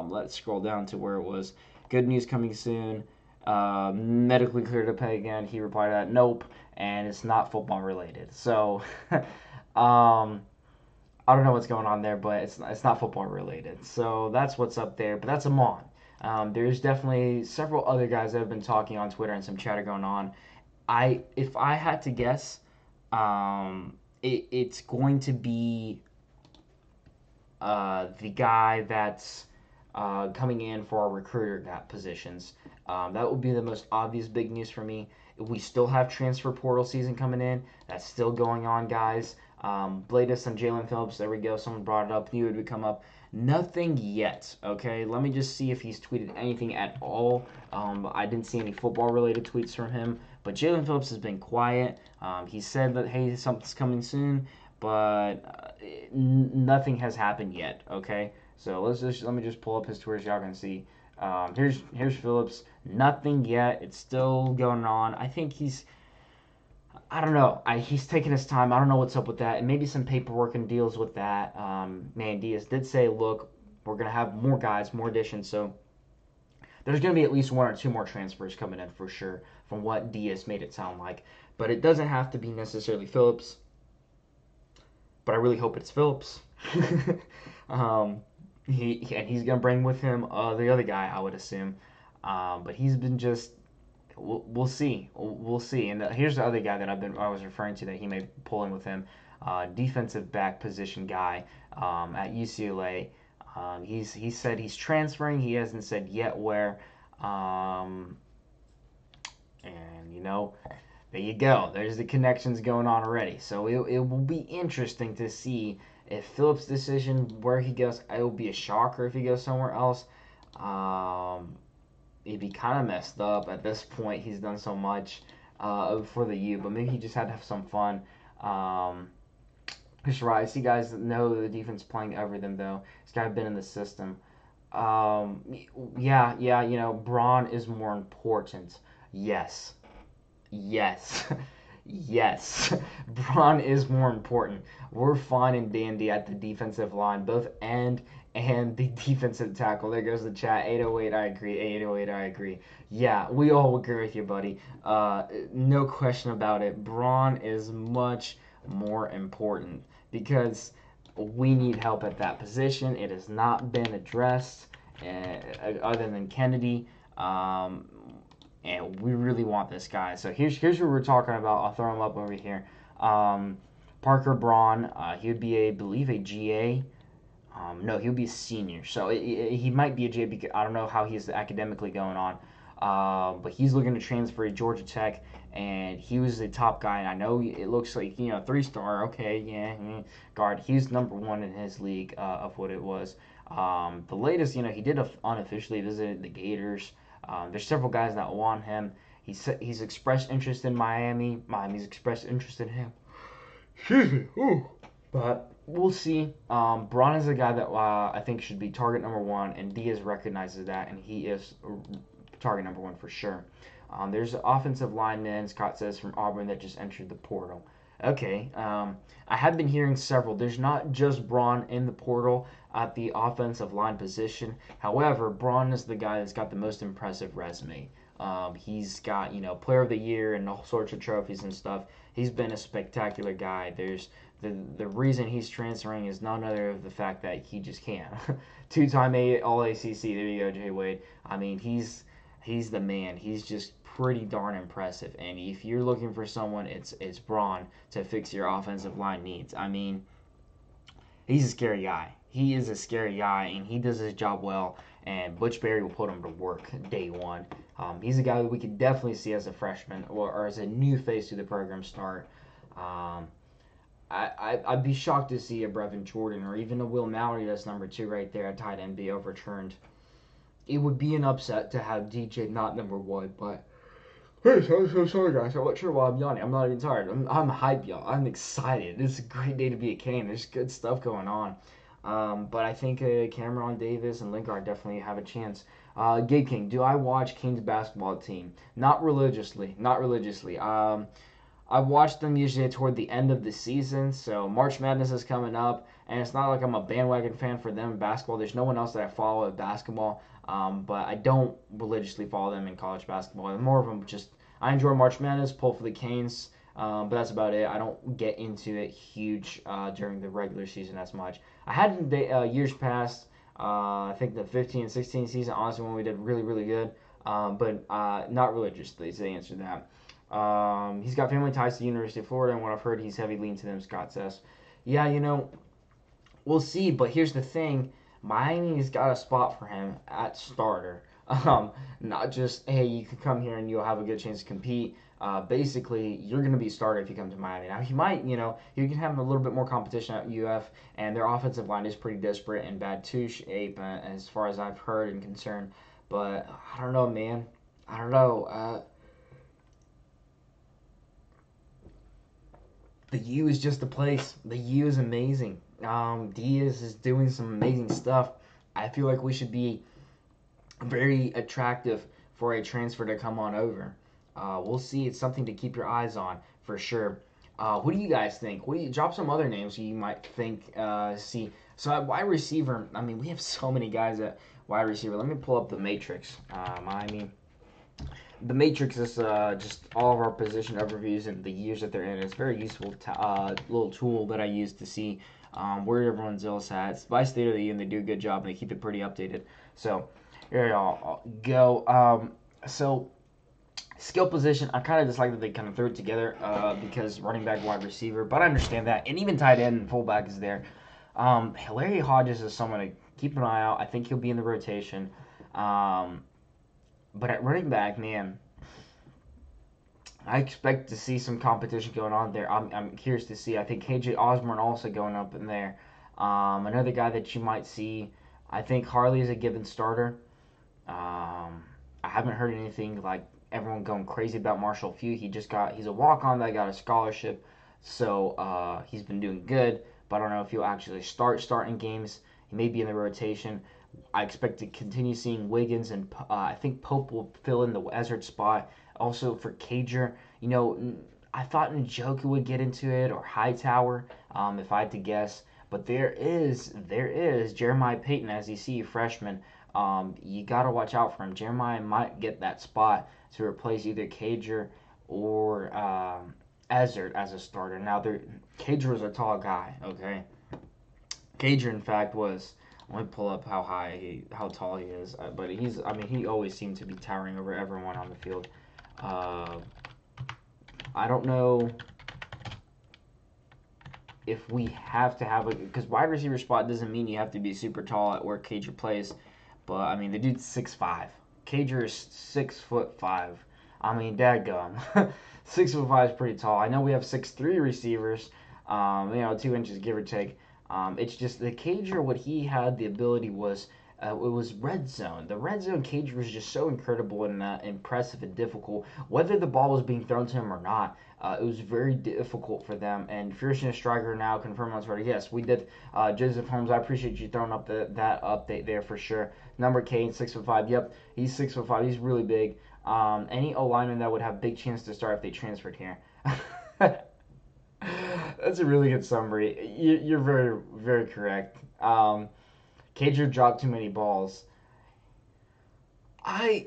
Let's scroll down to where it was. Good news coming soon. Medically cleared to play again. He replied to that, nope, and it's not football related. So, I don't know what's going on there, but it's not football related. So that's what's up there. But that's Amon. There's definitely several other guys that have been talking on Twitter and some chatter going on. If I had to guess, it's going to be the guy that's coming in for our recruiter positions. That would be the most obvious big news for me. We still have transfer portal season coming in. That's still going on, guys. Latest on Jalen Phillips. There we go. Someone brought it up. Knew it would come up. Nothing yet. Okay, let me just see if he's tweeted anything at all. I didn't see any football-related tweets from him. But Jalen Phillips has been quiet. He said that hey, something's coming soon, but nothing has happened yet. Okay, so let me just pull up his Twitter so y'all can see. Here's Phillips. Nothing yet. It's still going on. I think I don't know. He's taking his time. I don't know what's up with that. And maybe some paperwork and deals with that. Man, Diaz did say, look, We're going to have more guys, more additions. So there's going to be at least 1 or 2 more transfers coming in for sure, from what Diaz made it sound like. But it doesn't have to be necessarily Phillips. But I really hope it's Phillips. um, he's going to bring with him the other guy, I would assume. But he's been just. We'll see. We'll see. And here's the other guy that I was referring to that he may pull in with him, defensive back position guy at UCLA. He said he's transferring. He hasn't said yet where. And there you go. There's the connections going on already. So it will be interesting to see if Phillips' decision where he goes. It will be a shocker if he goes somewhere else. He'd be kind of messed up at this point. He's done so much for the U, but maybe he just had to have some fun. Right, I see guys that know the defense playing over them though. He's kind of been in the system. Yeah. Braun is more important. Yes. Yes. Braun is more important. We're fine and dandy at the defensive line, both end and the defensive tackle. There goes the chat. 808, I agree. 808, I agree. Yeah, we all agree with you, buddy. No question about it. Braun is much more important because we need help at that position. It has not been addressed other than Kennedy. And we really want this guy. So here's what we're talking about. I'll throw him up over here. Parker Braun. He would be, I believe, a GA. No, he would be a senior. So he might be a GA because I don't know how he's academically going on. But he's looking to transfer to Georgia Tech, and he was the top guy. And I know it looks like 3-star. Okay, yeah, guard. He's number 1 in his league of what it was. The latest, he did unofficially visit the Gators. There's several guys that want him. He's expressed interest in Miami. Miami's expressed interest in him. Excuse me. Ooh. But we'll see. Braun is a guy that I think should be target number 1, and Diaz recognizes that, and he is target number 1 for sure. There's an offensive lineman, Scott says, from Auburn that just entered the portal. Okay. I have been hearing several. There's not just Braun in the portal at the offensive line position. However, Braun is the guy that's got the most impressive resume. He's got, player of the year and all sorts of trophies and stuff. He's been a spectacular guy. There's the reason he's transferring is none other of the fact that he just can. 2-time All-ACC. There you go, Jay Wade. I mean, he's the man. He's just pretty darn impressive. And if you're looking for someone, it's Braun to fix your offensive line needs. I mean, he's a scary guy. He is a scary guy, and he does his job well. And Butch Berry will put him to work day one. He's a guy that we could definitely see as a freshman or as a new face to the program start. I'd be shocked to see a Brevin Jordan or even a Will Mallory that's number 2 right there at tight end be overturned. It would be an upset to have DJ not number 1, but hey, so sorry guys. I'm not sure why I'm yawning. I'm not even tired. I'm hyped, y'all. I'm excited. It's a great day to be a Cane. There's good stuff going on. But I think Cameron Davis and Lingard definitely have a chance. Gabe King, do I watch King's basketball team? Not religiously. I watch them usually toward the end of the season. So March Madness is coming up, and it's not like I'm a bandwagon fan for them in basketball. There's no one else that I follow at basketball. But I don't religiously follow them in college basketball. I'm more of them just I enjoy March Madness, pull for the Canes. But that's about it. I don't get into it huge during the regular season as much. I had years past, I think the 15 and 16 season, honestly, when we did really, really good. But not religiously is the answer to that. He's got family ties to the University of Florida, and what I've heard, he's heavy lean to them, Scott says. Yeah, we'll see. But here's the thing. Miami's got a spot for him at starter. Not just, hey, you can come here and you'll have a good chance to compete. Basically, you're going to be a starter if you come to Miami. Now, he might, you can have a little bit more competition at UF, and their offensive line is pretty desperate and bad to shape, as far as I've heard and concerned. But I don't know, man. I don't know. The U is just the place. The U is amazing. Diaz is doing some amazing stuff. I feel like we should be very attractive for a transfer to come on over. We'll see. It's something to keep your eyes on for sure. Who do you guys think? What do you drop some other names you might think see? So at wide receiver, I mean, we have so many guys at wide receiver. Let me pull up the matrix. I mean, the matrix is just all of our position overviews and the years that they're in. It's a very useful little tool that I use to see where everyone's else at. It's by state of the union. They do a good job and they keep it pretty updated. So here I'll go. So skill position, I kind of just like that they kind of threw it together because running back, wide receiver, but I understand that. And even tight end and fullback is there. Larry Hodges is someone to keep an eye out. I think he'll be in the rotation. But at running back, man, I expect to see some competition going on there. I'm curious to see. I think KJ Osborne also going up in there. Another guy that you might see, I think Harley is a given starter. I haven't heard anything like everyone going crazy about Marshall Few. He's a walk-on that got a scholarship, so he's been doing good. But I don't know if he'll actually starting games. He may be in the rotation. I expect to continue seeing Wiggins, and I think Pope will fill in the Ezard spot. Also for Cager, I thought Njoku would get into it, or Hightower, if I had to guess. But there is Jeremiah Payton as you see, freshman. You got to watch out for him. Jeremiah might get that spot to replace either Cager or Ezard as a starter. Now, Cager was a tall guy, okay? Cager, in fact, was. Let me pull up how tall he is. But he always seemed to be towering over everyone on the field. I don't know if we have to have because wide receiver spot doesn't mean you have to be super tall at where Cager plays. But I mean, the dude's 6'5". Cager is 6'5". I mean, dadgum. 6'5" is pretty tall. I know we have 6'3" receivers. 2 inches give or take. It's just the Cager, what he had the ability was, it was red zone. The red zone Cager was just so incredible and impressive and difficult. Whether the ball was being thrown to him or not, it was very difficult for them. And Fierceness Striker now confirmed on Twitter. Yes, we did. Joseph Holmes, I appreciate you throwing up that update there for sure. Number Kane, 6'5". Yep, he's 6'5". He's really big. Any O lineman that would have big chance to start if they transferred here. That's a really good summary. You're very, very correct. Cager dropped too many balls. I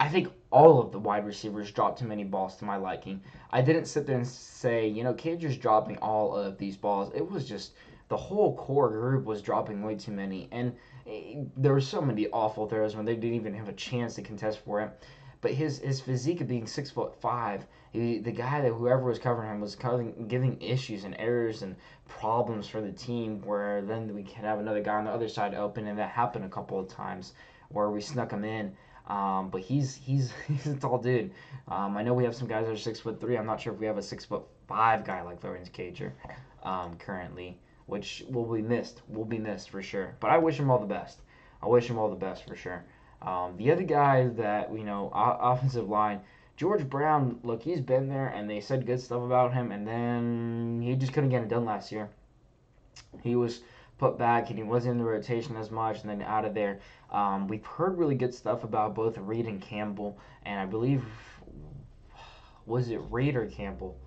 think all of the wide receivers dropped too many balls to my liking. I didn't sit there and say, Cager's dropping all of these balls. It was just the whole core group was dropping way too many. And there were so many awful throws when they didn't even have a chance to contest for it. But his physique of being 6'5", the guy that whoever was covering him was giving issues and errors and problems for the team. Where then we can have another guy on the other side open, and that happened a couple of times where we snuck him in. But he's a tall dude. I know we have some guys that are 6'3". I'm not sure if we have a 6'5" guy like Lawrence Cager currently, which will be missed. Will be missed for sure. But I wish him all the best. I wish him all the best for sure. The other guy that offensive line, George Brown. Look, he's been there, and they said good stuff about him, and then he just couldn't get it done last year. He was put back, and he wasn't in the rotation as much, and then out of there. We've heard really good stuff about both Reed and Campbell, and I believe, was it Reed or Campbell?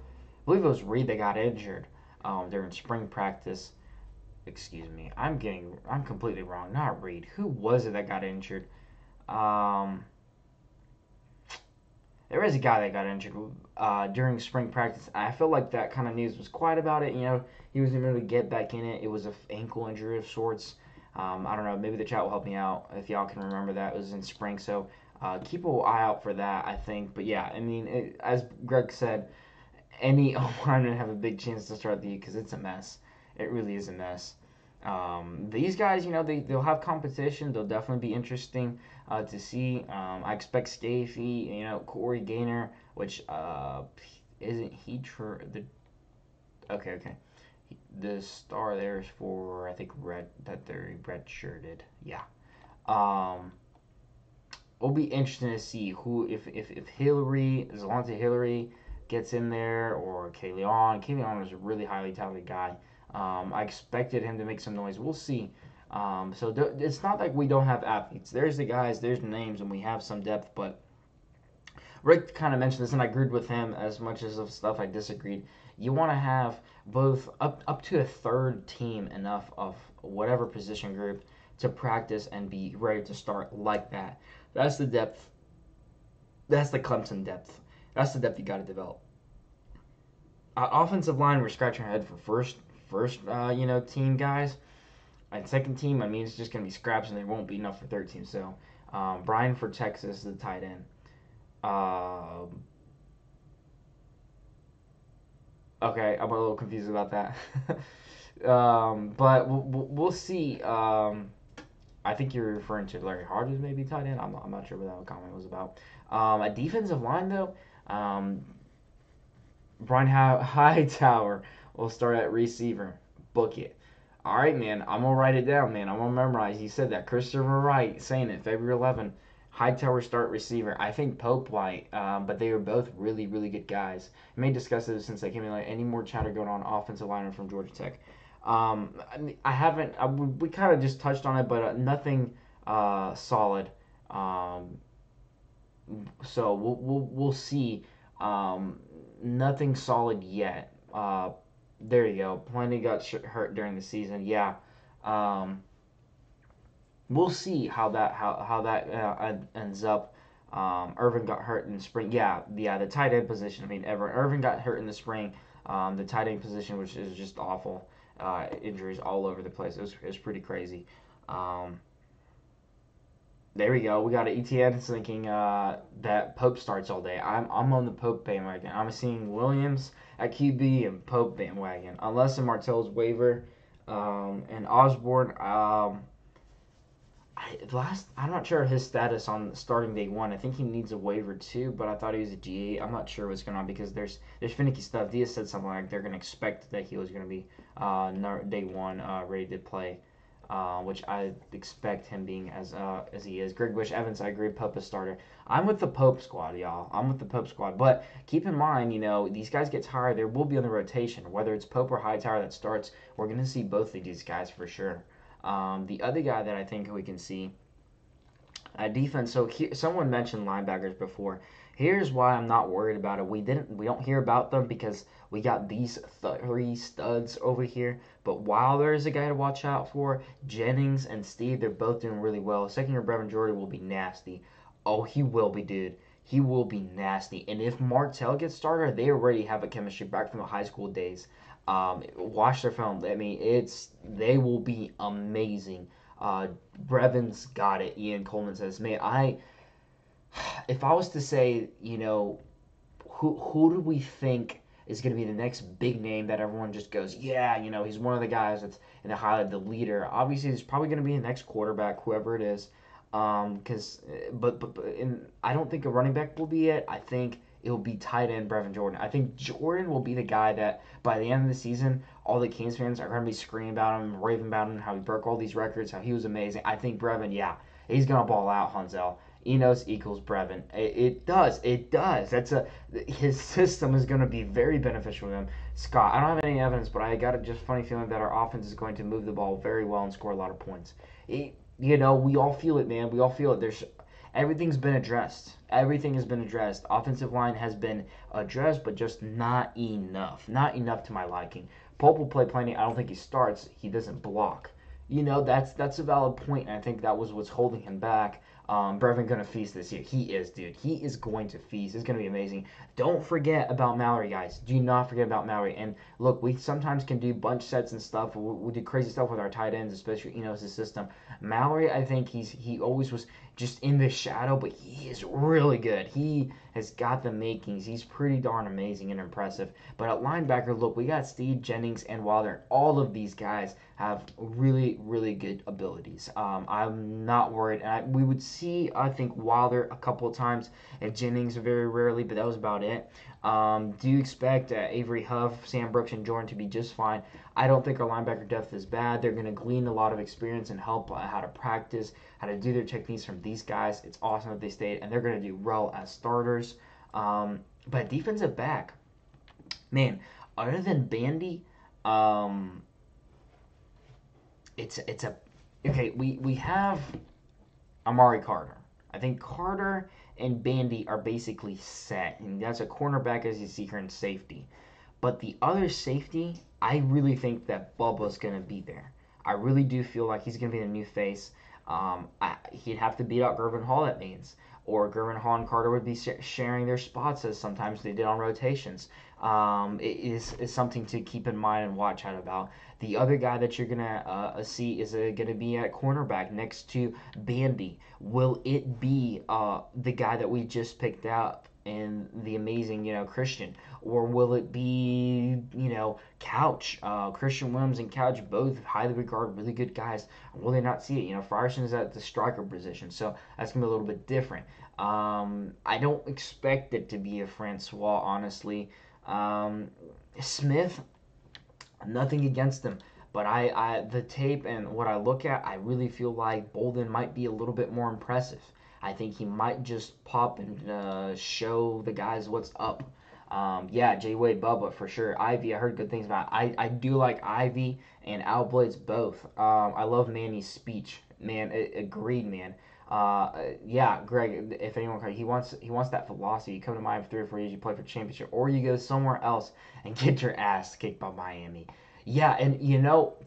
I believe it was Reed that got injured during spring practice. Excuse me, I'm completely wrong. Not Reed. Who was it that got injured? There was a guy that got injured during spring practice. I feel like that kind of news was quiet about it. He wasn't able to get back in it. It was an ankle injury of sorts. I don't know. Maybe the chat will help me out if y'all can remember that. It was in spring, so keep an eye out for that, I think. But yeah, I mean, as Greg said, any O-lineman have a big chance to start the year because it's a mess. It really is a mess. These guys, they'll have competition. They'll definitely be interesting to see. I expect Scafey, Corey Gaynor, which isn't he okay. The star there is for, I think, they're red-shirted. Yeah. It'll be interesting to see if Zelante Hillary gets in there, or Kaleon. Kaleon is a really highly talented guy. I expected him to make some noise. We'll see. So it's not like we don't have athletes. There's the guys, there's the names, and we have some depth. But Rick kind of mentioned this, and I agreed with him as much as of stuff I disagreed. You want to have both up to a third team enough of whatever position group to practice and be ready to start like that. That's the depth. That's the Clemson depth. That's the depth you got to develop. Offensive line, we're scratching our head for first team guys. And second team, I mean, it's just gonna be scraps, and there won't be enough for third team. So, Brian for Texas, the tight end. Okay, I'm a little confused about that. But we'll see. I think you're referring to Larry Hart as maybe tight end. I'm not sure what that comment was about. A defensive line though. Brian Hightower will start at receiver. Book it. All right, man. I'm gonna write it down, man. I'm gonna memorize. You said that. Christopher Wright saying it. February 11. Hightower start receiver. I think Pope White, but they are both really, really good guys. I may discuss this since they came in. Like any more chatter going on offensive lineman from Georgia Tech. I haven't. We kind of just touched on it, but nothing solid. So we'll see. Nothing solid yet. There you go. Plenty got hurt during the season. Yeah. We'll see how that ends up. Irvin got hurt in the spring. Yeah. The tight end position. I mean, Irvin got hurt in the spring. The tight end position, which is just awful. Injuries all over the place. It was pretty crazy. There we go. We got an ETN thinking that Pope starts all day. I'm on the Pope bandwagon. I'm seeing Williams at QB and Pope bandwagon. Unless in Martell's waiver and Osborne. I'm not sure his status on starting day one. I think he needs a waiver too, but I thought he was a GA. I'm not sure what's going on because there's finicky stuff. Diaz said something like they're going to expect that he was going to be day one ready to play. Which I expect him being as he is. Greg Bush Evans, I agree. Pope is starter. I'm with the Pope squad, y'all. I'm with the Pope squad. But keep in mind, these guys get tired. There will be on the rotation. Whether it's Pope or Hightower that starts, we're going to see both of these guys for sure. The other guy that I think we can see at defense. So someone mentioned linebackers before. Here's why I'm not worried about it. We don't hear about them because we got these three studs over here. But Wilder is a guy to watch out for. Jennings and Steve, they're both doing really well. Second year Brevin Jordan will be nasty. Oh, he will be, dude. He will be nasty. And if Martell gets started, they already have a chemistry back from the high school days. Watch their film. I mean, they will be amazing. Brevin's got it. Ian Coleman says, man, if I was to say, who do we think is going to be the next big name that everyone just goes, yeah, he's one of the guys that's in the highlight, the leader. Obviously, he's probably going to be the next quarterback, whoever it is. But I don't think a running back will be it. I think it will be tight end Brevin Jordan. I think Jordan will be the guy that by the end of the season, all the Kings fans are going to be screaming about him, raving about him, how he broke all these records, how he was amazing. I think Brevin, yeah, he's going to ball out, Hunzel. Enos equals Brevin. It does. His system is going to be very beneficial to him. Scott, I don't have any evidence, but I got a just funny feeling that our offense is going to move the ball very well and score a lot of points. We all feel it, man. We all feel it. Everything's been addressed. Everything has been addressed. Offensive line has been addressed, but just not enough. Not enough to my liking. Pope will play plenty. I don't think he starts. He doesn't block. That's a valid point, and I think that was what's holding him back. Brevin gonna feast this year. He is, dude. He is going to feast. It's gonna be amazing. Don't forget about Mallory, guys. Do not forget about Mallory. And look, we sometimes can do bunch sets and stuff. We do crazy stuff with our tight ends, especially his system. Mallory, I think he always was just in the shadow, but he is really good. He has got the makings. He's pretty darn amazing and impressive. But at linebacker, look, we got Steve, Jennings, and Wilder. All of these guys have really, really good abilities. I'm not worried. And we would see, I think, Wilder a couple of times and Jennings very rarely, but that was about it. Do you expect Avery Huff, Sam Brooks, and Jordan to be just fine? I don't think our linebacker depth is bad. They're going to glean a lot of experience and help how to practice, how to do their techniques from these guys. It's awesome that they stayed, and they're going to do well as starters. But defensive back, man, other than Bandy, it's a okay. We have Amari Carter. I think Carter and Bandy are basically set, and that's a cornerback as you see here in safety. But the other safety, I really think that Bubba's going to be there. I really do feel like he's going to be the new face. He'd have to beat out Gervin Hall, that means. Or Gervin Hall and Carter would be sharing their spots as sometimes they did on rotations. Is something to keep in mind and watch out about. The other guy that you're going to see is going to be at cornerback next to Bandy. Will it be the guy that we just picked out in the amazing, Christian? Or will it be, Couch? Christian Williams and Couch, both highly regarded, really good guys. Will they not see it? Frierson is at the striker position, so that's going to be a little bit different. I don't expect it to be a Francois, honestly. Smith, nothing against him. But the tape and what I look at, I really feel like Bolden might be a little bit more impressive. I think he might just pop and show the guys what's up. Yeah, J Wade Bubba for sure. Ivy, I heard good things about. I do like Ivy and Al Blades both. I love Manny's speech. Man, agreed, man. Yeah, Greg. If anyone, he wants that philosophy. You come to Miami for 3 or 4 years, you play for championship, or you go somewhere else and get your ass kicked by Miami. Yeah, and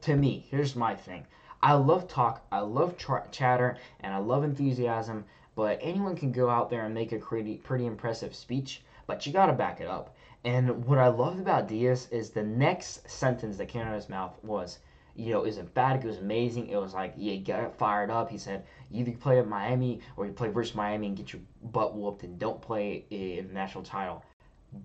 to me, here's my thing. I love talk, I love chatter, and I love enthusiasm. But anyone can go out there and make a pretty impressive speech, but you gotta back it up. And what I loved about Diaz is the next sentence that came out of his mouth was, it was emphatic, it was amazing. It was like, yeah, you got fired up. He said, you either play at Miami or you play versus Miami and get your butt whooped and don't play in the national title.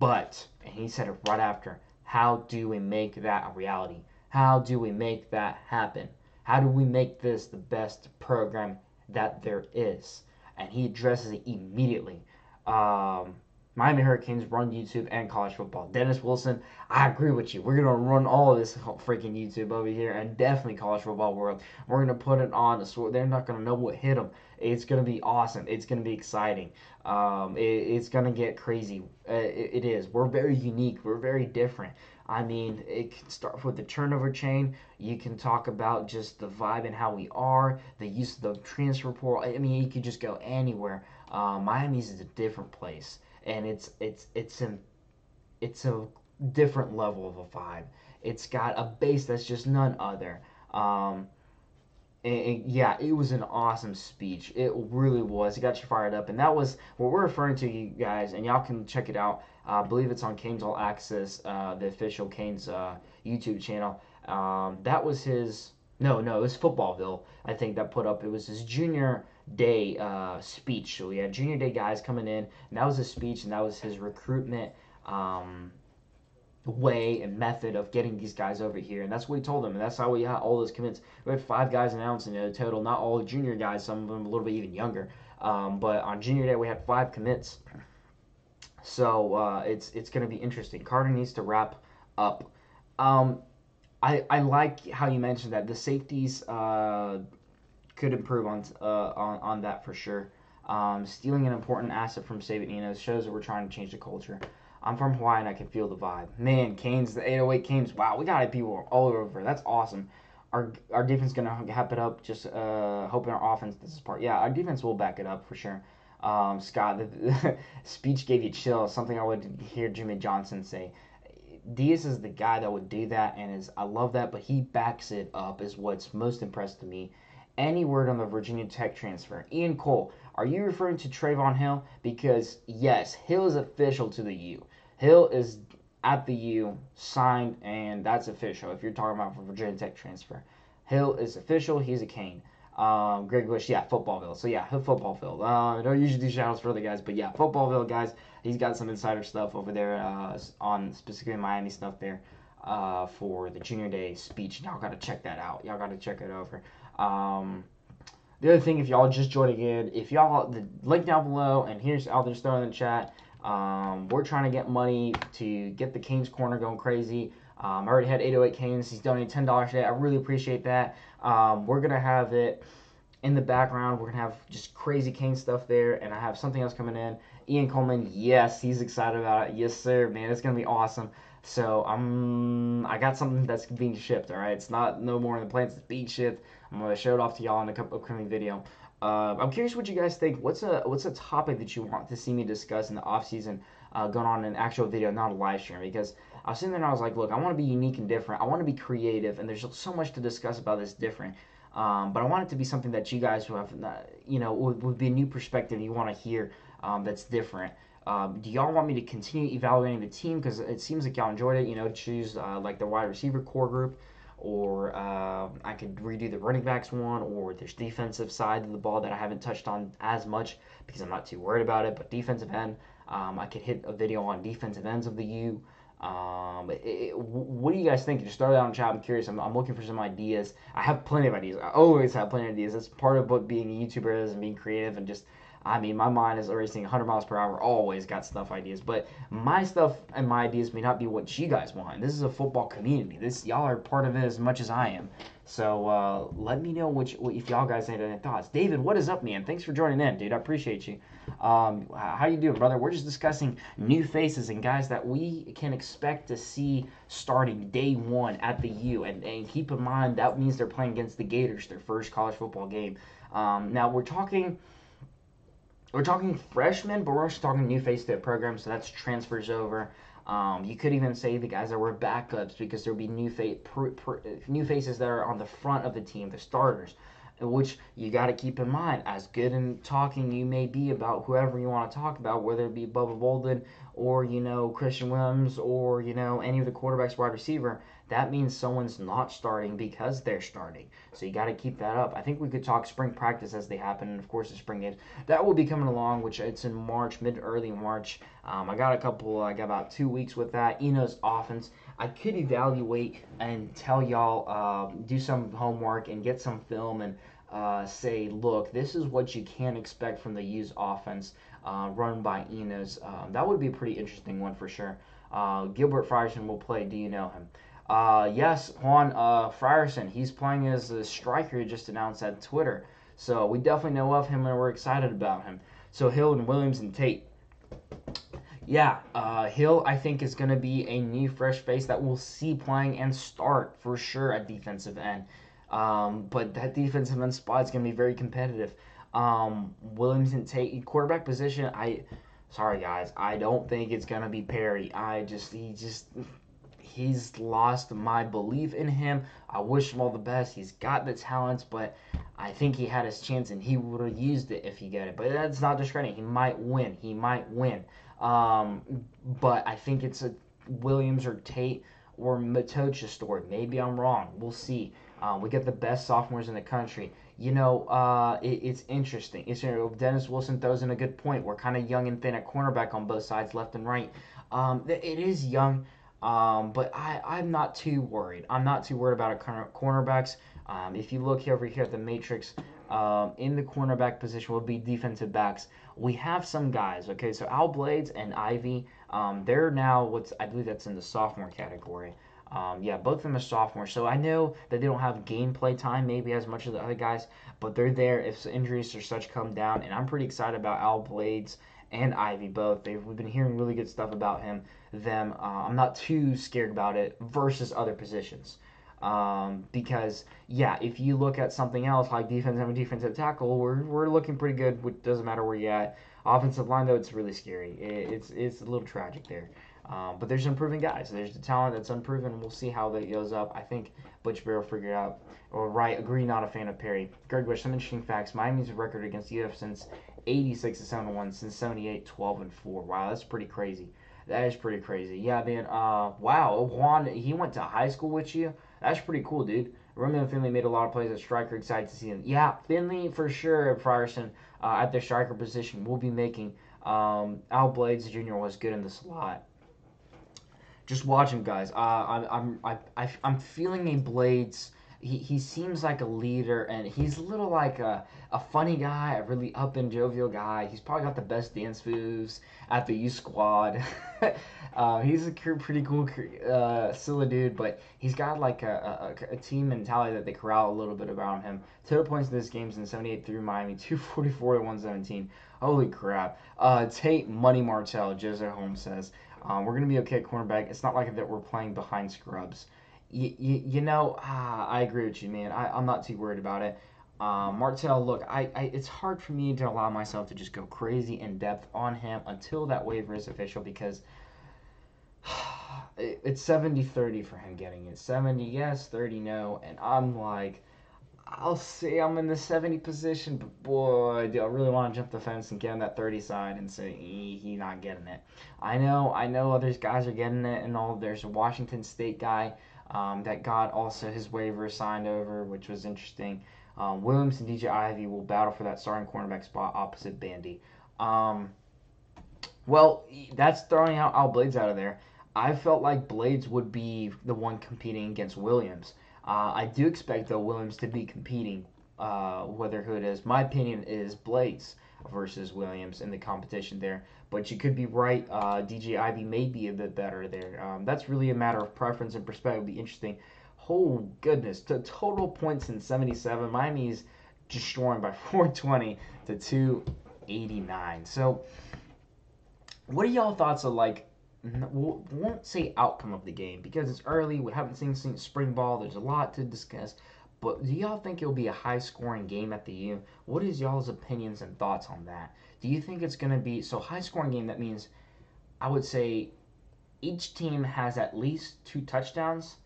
But, and he said it right after, how do we make that a reality? How do we make that happen? How do we make this the best program that there is? And he addresses it immediately. Miami Hurricanes run YouTube and college football. Dennis Wilson, I agree with you. We're going to run all of this freaking YouTube over here and definitely college football world. We're going to put it on. They're not going to know what hit them. It's going to be awesome. It's going to be exciting. It's going to get crazy. It is. We're very unique. We're very different. I mean, it can start with the turnover chain. You can talk about just the vibe and how we are, the use of the transfer portal. I mean, you could just go anywhere. Miami's is a different place, and it's a different level of a vibe. It's got a base that's just none other. Yeah, it was an awesome speech. It really was. It got you fired up, and that was what we're referring to, you guys, and y'all can check it out. I believe it's on Canes All Access, the official Canes YouTube channel. That was his. No, it was Footballville. I think that put up. It was his junior day speech. So we had junior day guys coming in, and that was his speech, and that was his recruitment way and method of getting these guys over here. And that's what he told them, and that's how we got all those commits. We had 5 guys announced in total, not all junior guys, some of them a little bit even younger. But on junior day, we had 5 commits. So it's going to be interesting. Carter needs to wrap up. I like how you mentioned that the safeties could improve on that for sure. Stealing an important asset from Sabanino shows that we're trying to change the culture. I'm from Hawaii and I can feel the vibe. Man, Canes, the 808 Canes, wow, we got people all over. That's awesome. Our defense going to hap it up, just hoping our offense does this part. Yeah, our defense will back it up for sure. Scott, the speech gave you chills, something I would hear Jimmy Johnson say. Diaz is the guy that would do that, and I love that, but he backs it up is what's most impressed to me. Any word on the Virginia Tech transfer? Ian Cole, are you referring to Trayvon Hill? Because, yes, Hill is official to the U. Hill is at the U, signed, and that's official if you're talking about for Virginia Tech transfer. Hill is official. He's a Cane. Greg Bush, yeah, Footballville. So, yeah, Footballville. I don't usually do shout-outs for other guys, but, yeah, Footballville, guys. He's got some insider stuff over there on specifically Miami stuff there for the Junior Day speech. Y'all got to check that out. Y'all got to check it over. The other thing, if y'all just joining in, if y'all, the link down below, and here's, I'll just throw in the chat. We're trying to get money to get the Canes Corner going crazy. I already had 808 Canes. He's donated $10 today. I really appreciate that. We're going to have it in the background. We're going to have just crazy Canes stuff there, and I have something else coming in. Ian Coleman, yes, he's excited about it. Yes, sir, man. It's going to be awesome. So, I got something that's being shipped, all right? It's not no more in the plans. It's being shipped. I'm going to show it off to y'all in a upcoming video. I'm curious what you guys think. What's a topic that you want to see me discuss in the off season, going on an actual video, not a live stream? Because I was sitting there and I was like, look, I want to be unique and different. I want to be creative, and there's so much to discuss about this different. But I want it to be something that you guys who have, would be a new perspective you want to hear, that's different. Do y'all want me to continue evaluating the team? Because it seems like y'all enjoyed it. Choose like the wide receiver core group, or I could redo the running backs one, or there's defensive side of the ball that I haven't touched on as much because I'm not too worried about it. But defensive end, I could hit a video on defensive ends of the U. What do you guys think? Just start it out in chat. I'm curious. I'm looking for some ideas. I have plenty of ideas. I always have plenty of ideas. That's part of what being a YouTuber is, and being creative, and just, I mean, my mind is racing 100 miles per hour. Always got stuff ideas, but my stuff and my ideas may not be what you guys want. This is a football community. Y'all are part of it as much as I am. So let me know if y'all guys had any thoughts. David, what is up, man? Thanks for joining in, dude. I appreciate you. How you doing, brother? We're just discussing new faces and guys that we can expect to see starting day one at the U. And keep in mind, that means they're playing against the Gators, their first college football game. Now we're talking freshmen, but we're also talking new face to the program, so that's transfers over. You could even say the guys that were backups, because there'll be new faces that are on the front of the team, the starters, which you got to keep in mind. As good in talking you may be about whoever you want to talk about, whether it be Bubba Bolden or Christian Williams or any of the quarterbacks, wide receiver, that means someone's not starting because they're starting. So you got to keep that up. I think we could talk spring practice as they happen, and of course the spring games that will be coming along, which it's in March, early March. I got about 2 weeks with that. Eno's offense, I could evaluate and tell y'all, do some homework and get some film and say, look, this is what you can expect from the U's offense, run by Enos. That would be a pretty interesting one for sure. Gilbert Frierson will play. Do you know him? Yes, Juan Frierson. He's playing as a striker. He just announced at Twitter. So we definitely know of him and we're excited about him. So Hill and Williams and Tate. Yeah, Hill, I think, is going to be a new fresh face that we'll see playing and start for sure at defensive end. But that defensive end spot is going to be very competitive. Williams and Tate, quarterback position, sorry guys, I don't think it's going to be Perry. He's lost my belief in him. I wish him all the best. He's got the talents, but I think he had his chance and he would have used it if he got it. But that's not discrediting. He might win. But I think it's a Williams or Tate or Matocha story. Maybe I'm wrong. We'll see. We get the best sophomores in the country. It's interesting. Dennis Wilson throws in a good point. We're kind of young and thin at cornerback on both sides, left and right. It is young. But I'm not too worried. I'm not too worried about our cornerbacks. If you look over here at the matrix, in the cornerback position will be defensive backs. We have some guys. Okay, so Al Blades and Ivy, they're now I believe that's in the sophomore category. Yeah, both of them are sophomores. So I know that they don't have gameplay time maybe as much as the other guys, but they're there if injuries or such come down. And I'm pretty excited about Al Blades and Ivy both. We've been hearing really good stuff about them. I'm not too scared about it versus other positions. Because yeah, if you look at something else like defensive tackle, we're looking pretty good. It doesn't matter where you're at. Offensive line though, it's really scary. It's a little tragic there. But there's improving guys. There's the talent that's unproven. We'll see how that goes up. I think Butch Bear will figure it out. Or right, agree, not a fan of Perry. Greg Bush, some interesting facts. Miami's record against UF since 86-7-1, since 78, 12-4. Wow, that's pretty crazy. That is pretty crazy. Yeah, man. Wow, Juan, he went to high school with you. That's pretty cool, dude. Romeo and Finley made a lot of plays at striker. Excited to see him. Yeah, Finley for sure. And Frierson at their striker position will be making. Al Blades Jr. was good in the slot. Just watch him, guys. I'm feeling a Blades. He seems like a leader, and he's a little like a funny guy, a really up and jovial guy. He's probably got the best dance moves at the U squad. He's a pretty cool, silly dude, but he's got like a team mentality that they corral a little bit around him. Total points in this game's in 78 through Miami, 244 to 117. Holy crap. Tate Money Martell, Joseph Holmes says. We're going to be okay at cornerback. It's not like that we're playing behind scrubs. I agree with you, man. I'm not too worried about it. Martell, look, it's hard for me to allow myself to just go crazy in depth on him until that waiver is official because it's 70-30 for him getting it. 70 yes, 30 no, and I'm like, I'll say I'm in the 70 position, but boy, do I really want to jump the fence and get on that 30 side and say he not getting it. I know other guys are getting it and all. There's a Washington State guy that got also his waiver signed over, which was interesting. Williams and DJ Ivy will battle for that starting cornerback spot opposite Bandy. Um, well, that's throwing out Al Blades out of there. I felt like Blades would be the one competing against Williams. I do expect though Williams to be competing. Whether who it is, my opinion is Blades versus Williams in the competition there. But you could be right. DJ Ivy may be a bit better there. That's really a matter of preference and perspective. It'll be interesting. Oh goodness, the total points in 77. Miami's destroying by 420 to 289. So what are y'all thoughts of like? Won't say outcome of the game because it's early. We haven't seen spring ball. There's a lot to discuss. But do y'all think it'll be a high scoring game at the U? What is y'all's opinions and thoughts on that? Do you think it's gonna be so high scoring game? That means I would say each team has at least 2 touchdowns,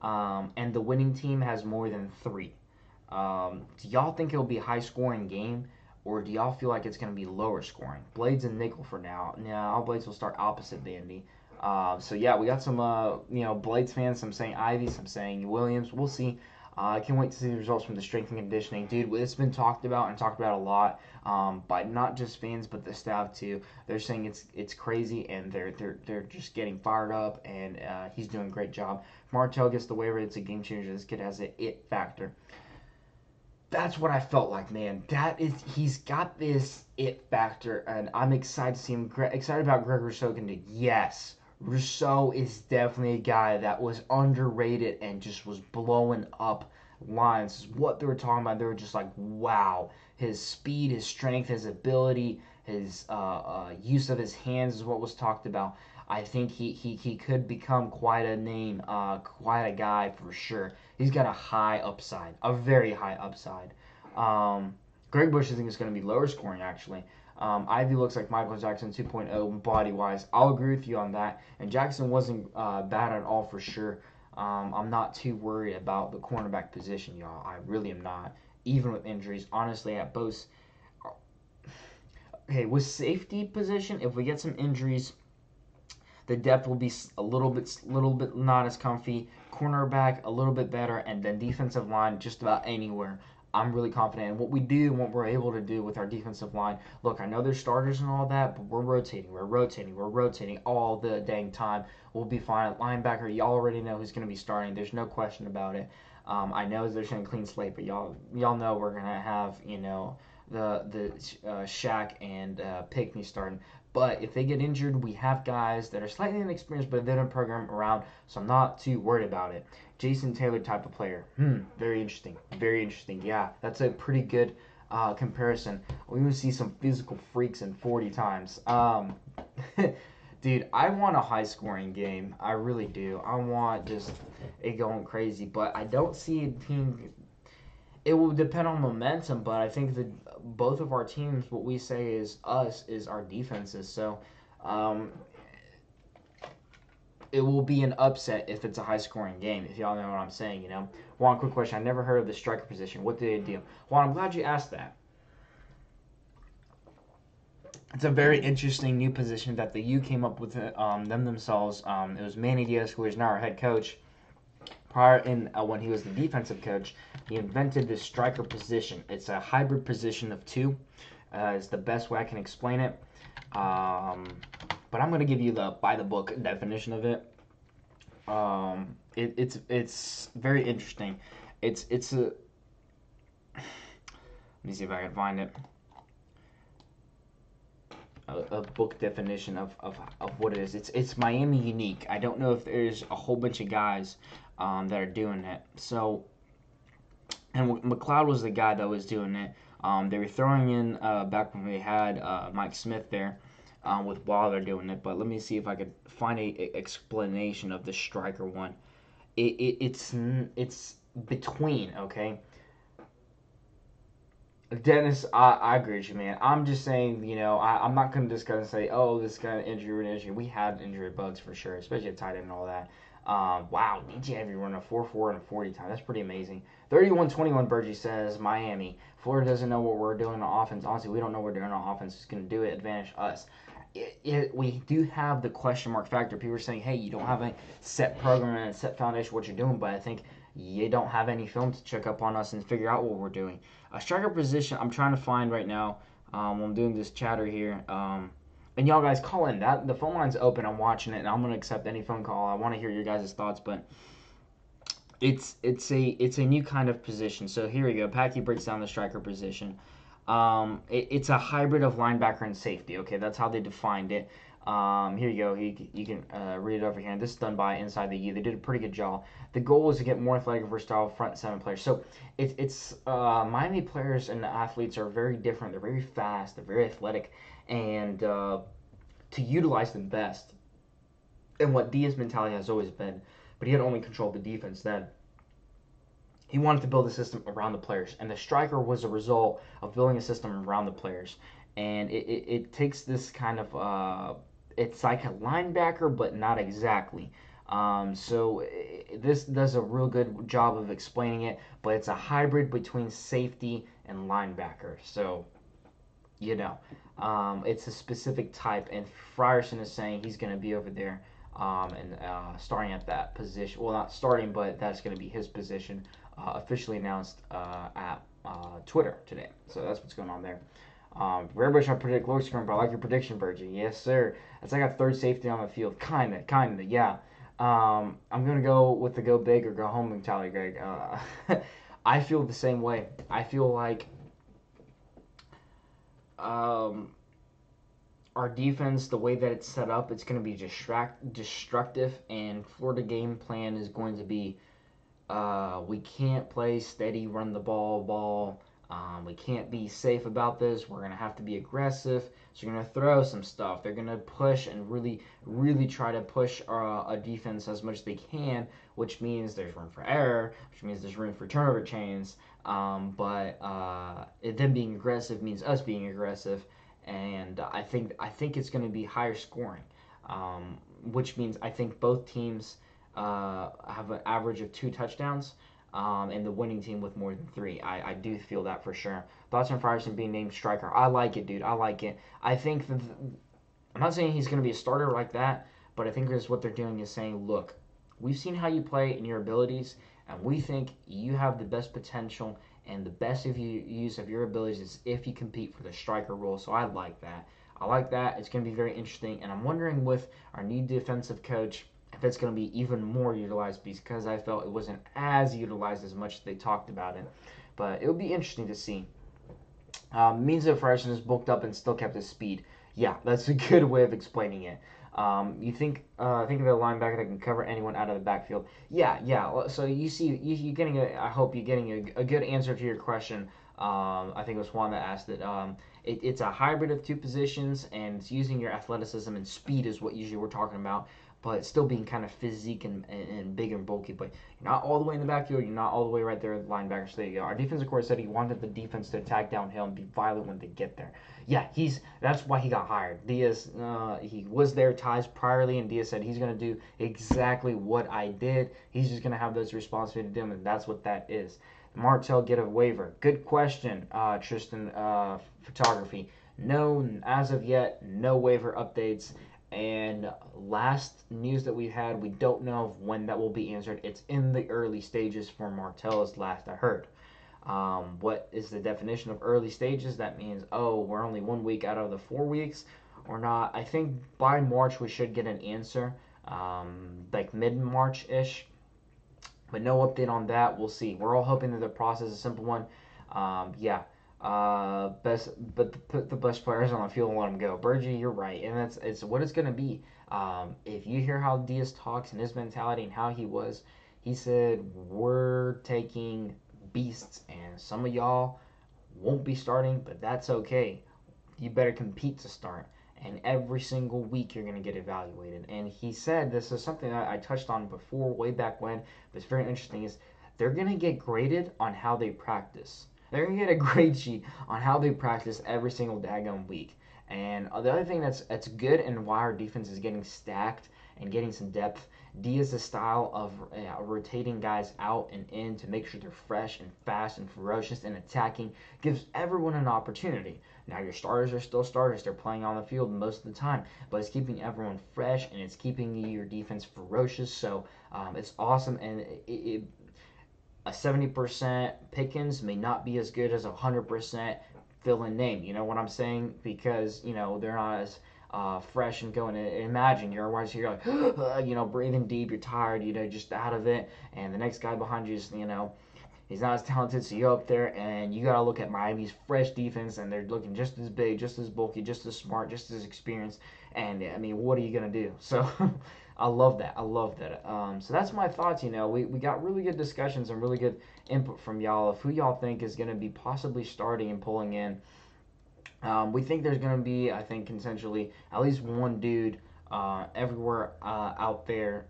and the winning team has more than 3. Do y'all think it'll be a high scoring game? Or do y'all feel like it's going to be lower scoring? Blades and nickel for now. Now, all Blades will start opposite Bandy. So, yeah, we got some, Blades fans. Some saying Ivy, some saying Williams. We'll see. I can't wait to see the results from the strength and conditioning. Dude, it's been talked about and talked about a lot by not just fans but the staff, too. They're saying it's crazy, and they're just getting fired up, and he's doing a great job. If Martell gets the waiver, it's a game changer. This kid has an it factor. That's what I felt like, man. He's got this it factor, and I'm excited to see him. Excited about Greg Rousseau. Yes, Rousseau is definitely a guy that was underrated and just was blowing up lines. What they were talking about, they were just like, wow. His speed, his strength, his ability, his use of his hands is what was talked about. I think he could become quite a name, quite a guy for sure. He's got a high upside, a very high upside. Greg Bush, I think, is going to be lower scoring, actually. Ivy looks like Michael Jackson 2.0 body-wise. I'll agree with you on that. And Jackson wasn't bad at all for sure. I'm not too worried about the cornerback position, y'all. I really am not. Even with injuries, honestly, at both. Okay, with safety position, if we get some injuries, the depth will be a little bit not as comfy. Cornerback a little bit better, and then defensive line just about anywhere. I'm really confident in what we do and what we're able to do with our defensive line. Look, I know there's starters and all that, but we're rotating all the dang time. We'll be fine. Linebacker, y'all already know who's going to be starting. There's no question about it. I know there's a clean slate, but y'all know we're gonna have the Shaq and Pickney starting. But if they get injured, we have guys that are slightly inexperienced, but they don't program around, so I'm not too worried about it. Jason Taylor type of player. Very interesting. Very interesting. Yeah, that's a pretty good comparison. We will see some physical freaks in 40 times. Dude, I want a high-scoring game. I really do. I want just it going crazy, but I don't see a team. It will depend on momentum, but I think that both of our teams, what we say is our defenses. So it will be an upset if it's a high-scoring game, if y'all know what I'm saying, Juan, quick question. I never heard of the striker position. What do they do? Juan, I'm glad you asked that. It's a very interesting new position that the U came up with themselves. It was Manny Diaz, who is now our head coach. Prior when he was the defensive coach, he invented this striker position. It's a hybrid position of 2. It's the best way I can explain it. But I'm going to give you the by-the-book definition of it. It's very interesting. It's a... Let me see if I can find it. A book definition of what it is. It's Miami unique. I don't know if there's a whole bunch of guys that are doing it. So, and McLeod was the guy that was doing it. They were throwing in back when we had Mike Smith there with Waller doing it. But let me see if I could find a explanation of the striker one. It's between, okay. Dennis, I agree with you, man. I'm just saying, I'm not gonna just gonna say, oh, this kind of injury or an injury. We had injury bugs for sure, especially at tight end and all that. Wow, DJ Evry run a 4.4 and a 40 time. That's pretty amazing. 31-21, Burgess says Miami. Florida doesn't know what we're doing on offense. Honestly, we don't know what we're doing on offense. It's gonna do it, advantage us. We do have the question mark factor. People are saying, hey, you don't have a set program and a set foundation what you're doing, but I think you don't have any film to check up on us and figure out what we're doing. A striker position I'm trying to find right now. While I'm doing this chatter here. And y'all guys call in. That the phone line's open. I'm watching it, and I'm gonna accept any phone call. I want to hear your guys' thoughts, but it's a new kind of position. So here we go. Packy breaks down the striker position. It's a hybrid of linebacker and safety. Okay, that's how they defined it. Here you go. You can read it over here. And this is done by Inside the U. They did a pretty good job. The goal is to get more athletic and versatile front seven players. So it's Miami players and athletes are very different. They're very fast. They're very athletic, and to utilize them best. And what Diaz's mentality has always been, but he had only controlled the defense then. He wanted to build a system around the players, and the striker was a result of building a system around the players. And it takes this kind of it's like a linebacker, but not exactly. This does a real good job of explaining it, but it's a hybrid between safety and linebacker. So it's a specific type, and Frierson is saying he's going to be over there and starting at that position. Well, not starting, but that's going to be his position, officially announced at Twitter today. So that's what's going on there. Rare Bush, I predict low scoring, but I like your prediction, Virgin. Yes, sir. That's like a third safety on the field. Kinda, yeah. I'm going to go with the go big or go home mentality, Greg. I feel the same way. I feel like our defense, the way that it's set up, it's going to be destructive, and Florida game plan is going to be we can't play steady, run the ball. We can't be safe about this. We're going to have to be aggressive. So you're going to throw some stuff. They're going to push and really, really try to push a defense as much as they can, which means there's room for error, which means there's room for turnover chains. But them being aggressive means us being aggressive, and I think it's going to be higher scoring, which means I think both teams have an average of 2 touchdowns, and the winning team with more than 3. I do feel that for sure. Thoughts on Frierson being named striker? I like it, dude. I like it. I think I'm not saying he's going to be a starter like that, but I think that's what they're doing is saying, look, we've seen how you play and your abilities, and we think you have the best potential and the best use of your abilities is if you compete for the striker role. So I like that. I like that. It's going to be very interesting, and I'm wondering with our new defensive coach if it's going to be even more utilized because I felt it wasn't as utilized as much as they talked about it. But it would be interesting to see. Means that Frierson is bulked up and still kept his speed. Yeah, that's a good way of explaining it. You think of a linebacker that can cover anyone out of the backfield? Yeah. So you see, you're getting I hope you're getting a good answer to your question. I think it was Juan that asked it. It's a hybrid of 2 positions, and it's using your athleticism and speed is what usually we're talking about, but still being kind of physique and big and bulky. But you're not all the way in the backfield. You're not all the way right there at the linebacker. So there you go. Our defensive coach said he wanted the defense to attack downhill and be violent when they get there. Yeah, that's why he got hired. Diaz, he was there ties priorly, and Diaz said he's going to do exactly what I did. He's just going to have those responsibilities to do, and that's what that is. Martell get a waiver? Good question, Tristan. Photography. No, as of yet, no waiver updates. And last news that we had, we don't know when that will be answered. It's in the early stages for Martell, as last I heard. What is the definition of early stages? That means, we're only 1 week out of the 4 weeks or not. I think by March we should get an answer, like mid-March-ish. But no update on that. We'll see. We're all hoping that the process is a simple one. Put the best players on the field and let them go. Burgie, you're right, and it's what it's gonna be. If you hear how Diaz talks and his mentality and how he was, he said we're taking beasts, and some of y'all won't be starting, but that's okay. You better compete to start, and every single week you're gonna get evaluated. And he said this is something that I touched on before, way back when, but it's very interesting. Is they're gonna get graded on how they practice. They're gonna get a grade sheet on how they practice every single daggone week. And the other thing that's good and why our defense is getting stacked and getting some depth. Diaz's style of rotating guys out and in to make sure they're fresh and fast and ferocious and attacking gives everyone an opportunity. Now your starters are still starters; they're playing on the field most of the time, but it's keeping everyone fresh and it's keeping your defense ferocious. So it's awesome, and a 70% Pickens may not be as good as a 100% fill-in name. You know what I'm saying? Because they're not as fresh and going. Imagine you're like, breathing deep. You're tired. Just out of it. And the next guy behind you is, he's not as talented. So you go up there and you gotta look at Miami's fresh defense, and they're looking just as big, just as bulky, just as smart, just as experienced. And I mean, what are you gonna do? So I love that. I love that. So that's my thoughts. We got really good discussions and really good input from y'all of who y'all think is going to be possibly starting and pulling in. We think there's going to be, I think, consensually, at least one dude everywhere out there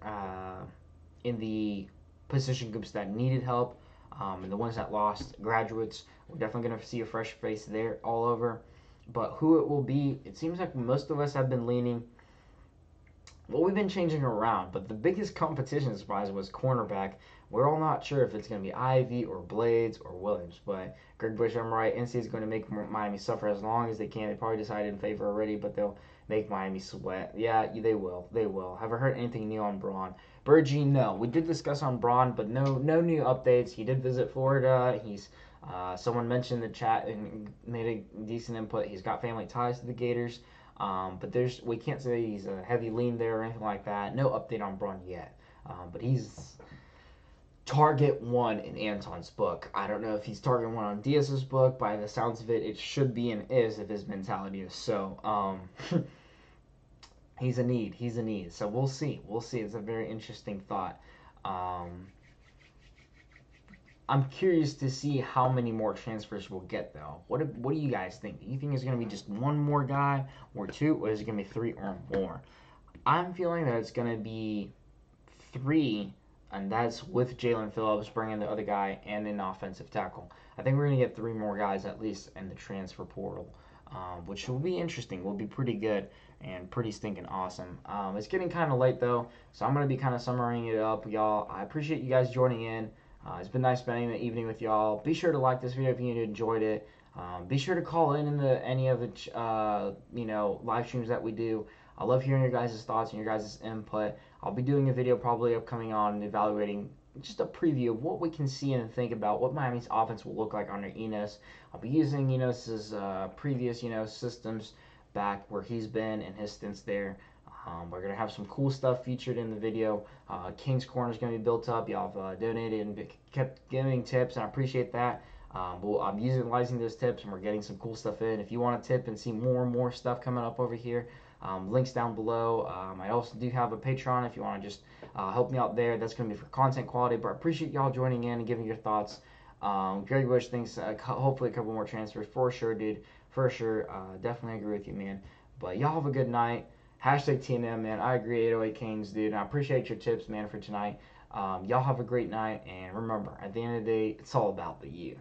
in the position groups that needed help, and the ones that lost graduates. We're definitely going to see a fresh face there all over. But who it will be, it seems like most of us have been leaning. Well, we've been changing around, but the biggest competition surprise was cornerback. We're all not sure if it's going to be Ivy or Blades or Williams, but Greg Bush, I'm right. NC is going to make Miami suffer as long as they can. They probably decided in favor already, but they'll make Miami sweat. Yeah, they will. They will. Haven't heard anything new on Braun. Burgee, no. We did discuss on Braun, but no new updates. He did visit Florida. Someone mentioned in the chat and made a decent input. He's got family ties to the Gators. But we can't say he's a heavy lean there or anything like that. No update on Braun yet. But he's target one in Anton's book. I don't know if he's target one on Diaz's book. By the sounds of it, it should be and is if his mentality is so. He's a need. He's a need. So we'll see. We'll see. It's a very interesting thought. I'm curious to see how many more transfers we'll get, though. What do you guys think? Do you think it's going to be just one more guy or two, or is it going to be three or more? I'm feeling that it's going to be three, and that's with Jalen Phillips bringing the other guy and an offensive tackle. I think we're going to get three more guys at least in the transfer portal, which will be interesting. Will be pretty good and pretty stinking awesome. It's getting kind of late, though, so I'm going to be kind of summarizing it up, y'all. I appreciate you guys joining in. It's been nice spending the evening with y'all. Be sure to like this video if you enjoyed it. Be sure to call in any of the live streams that we do. I love hearing your guys' thoughts and your guys' input. I'll be doing a video probably upcoming on evaluating just a preview of what we can see and think about what Miami's offense will look like under Enos. I'll be using Enos's previous systems back where he's been and his stints there. We're going to have some cool stuff featured in the video. King's Corner is going to be built up. Y'all have donated and kept giving tips, and I appreciate that. I'm utilizing those tips, and we're getting some cool stuff in. If you want to tip and see more and more stuff coming up over here, links down below. I also do have a Patreon if you want to just help me out there. That's going to be for content quality, but I appreciate y'all joining in and giving your thoughts. Greg Bush thinks hopefully a couple more transfers for sure, dude. For sure. Definitely agree with you, man. But y'all have a good night. Hashtag TNM, man. I agree, 808 Canes, dude. And I appreciate your tips, man, for tonight. Y'all have a great night. And remember, at the end of the day, it's all about the you.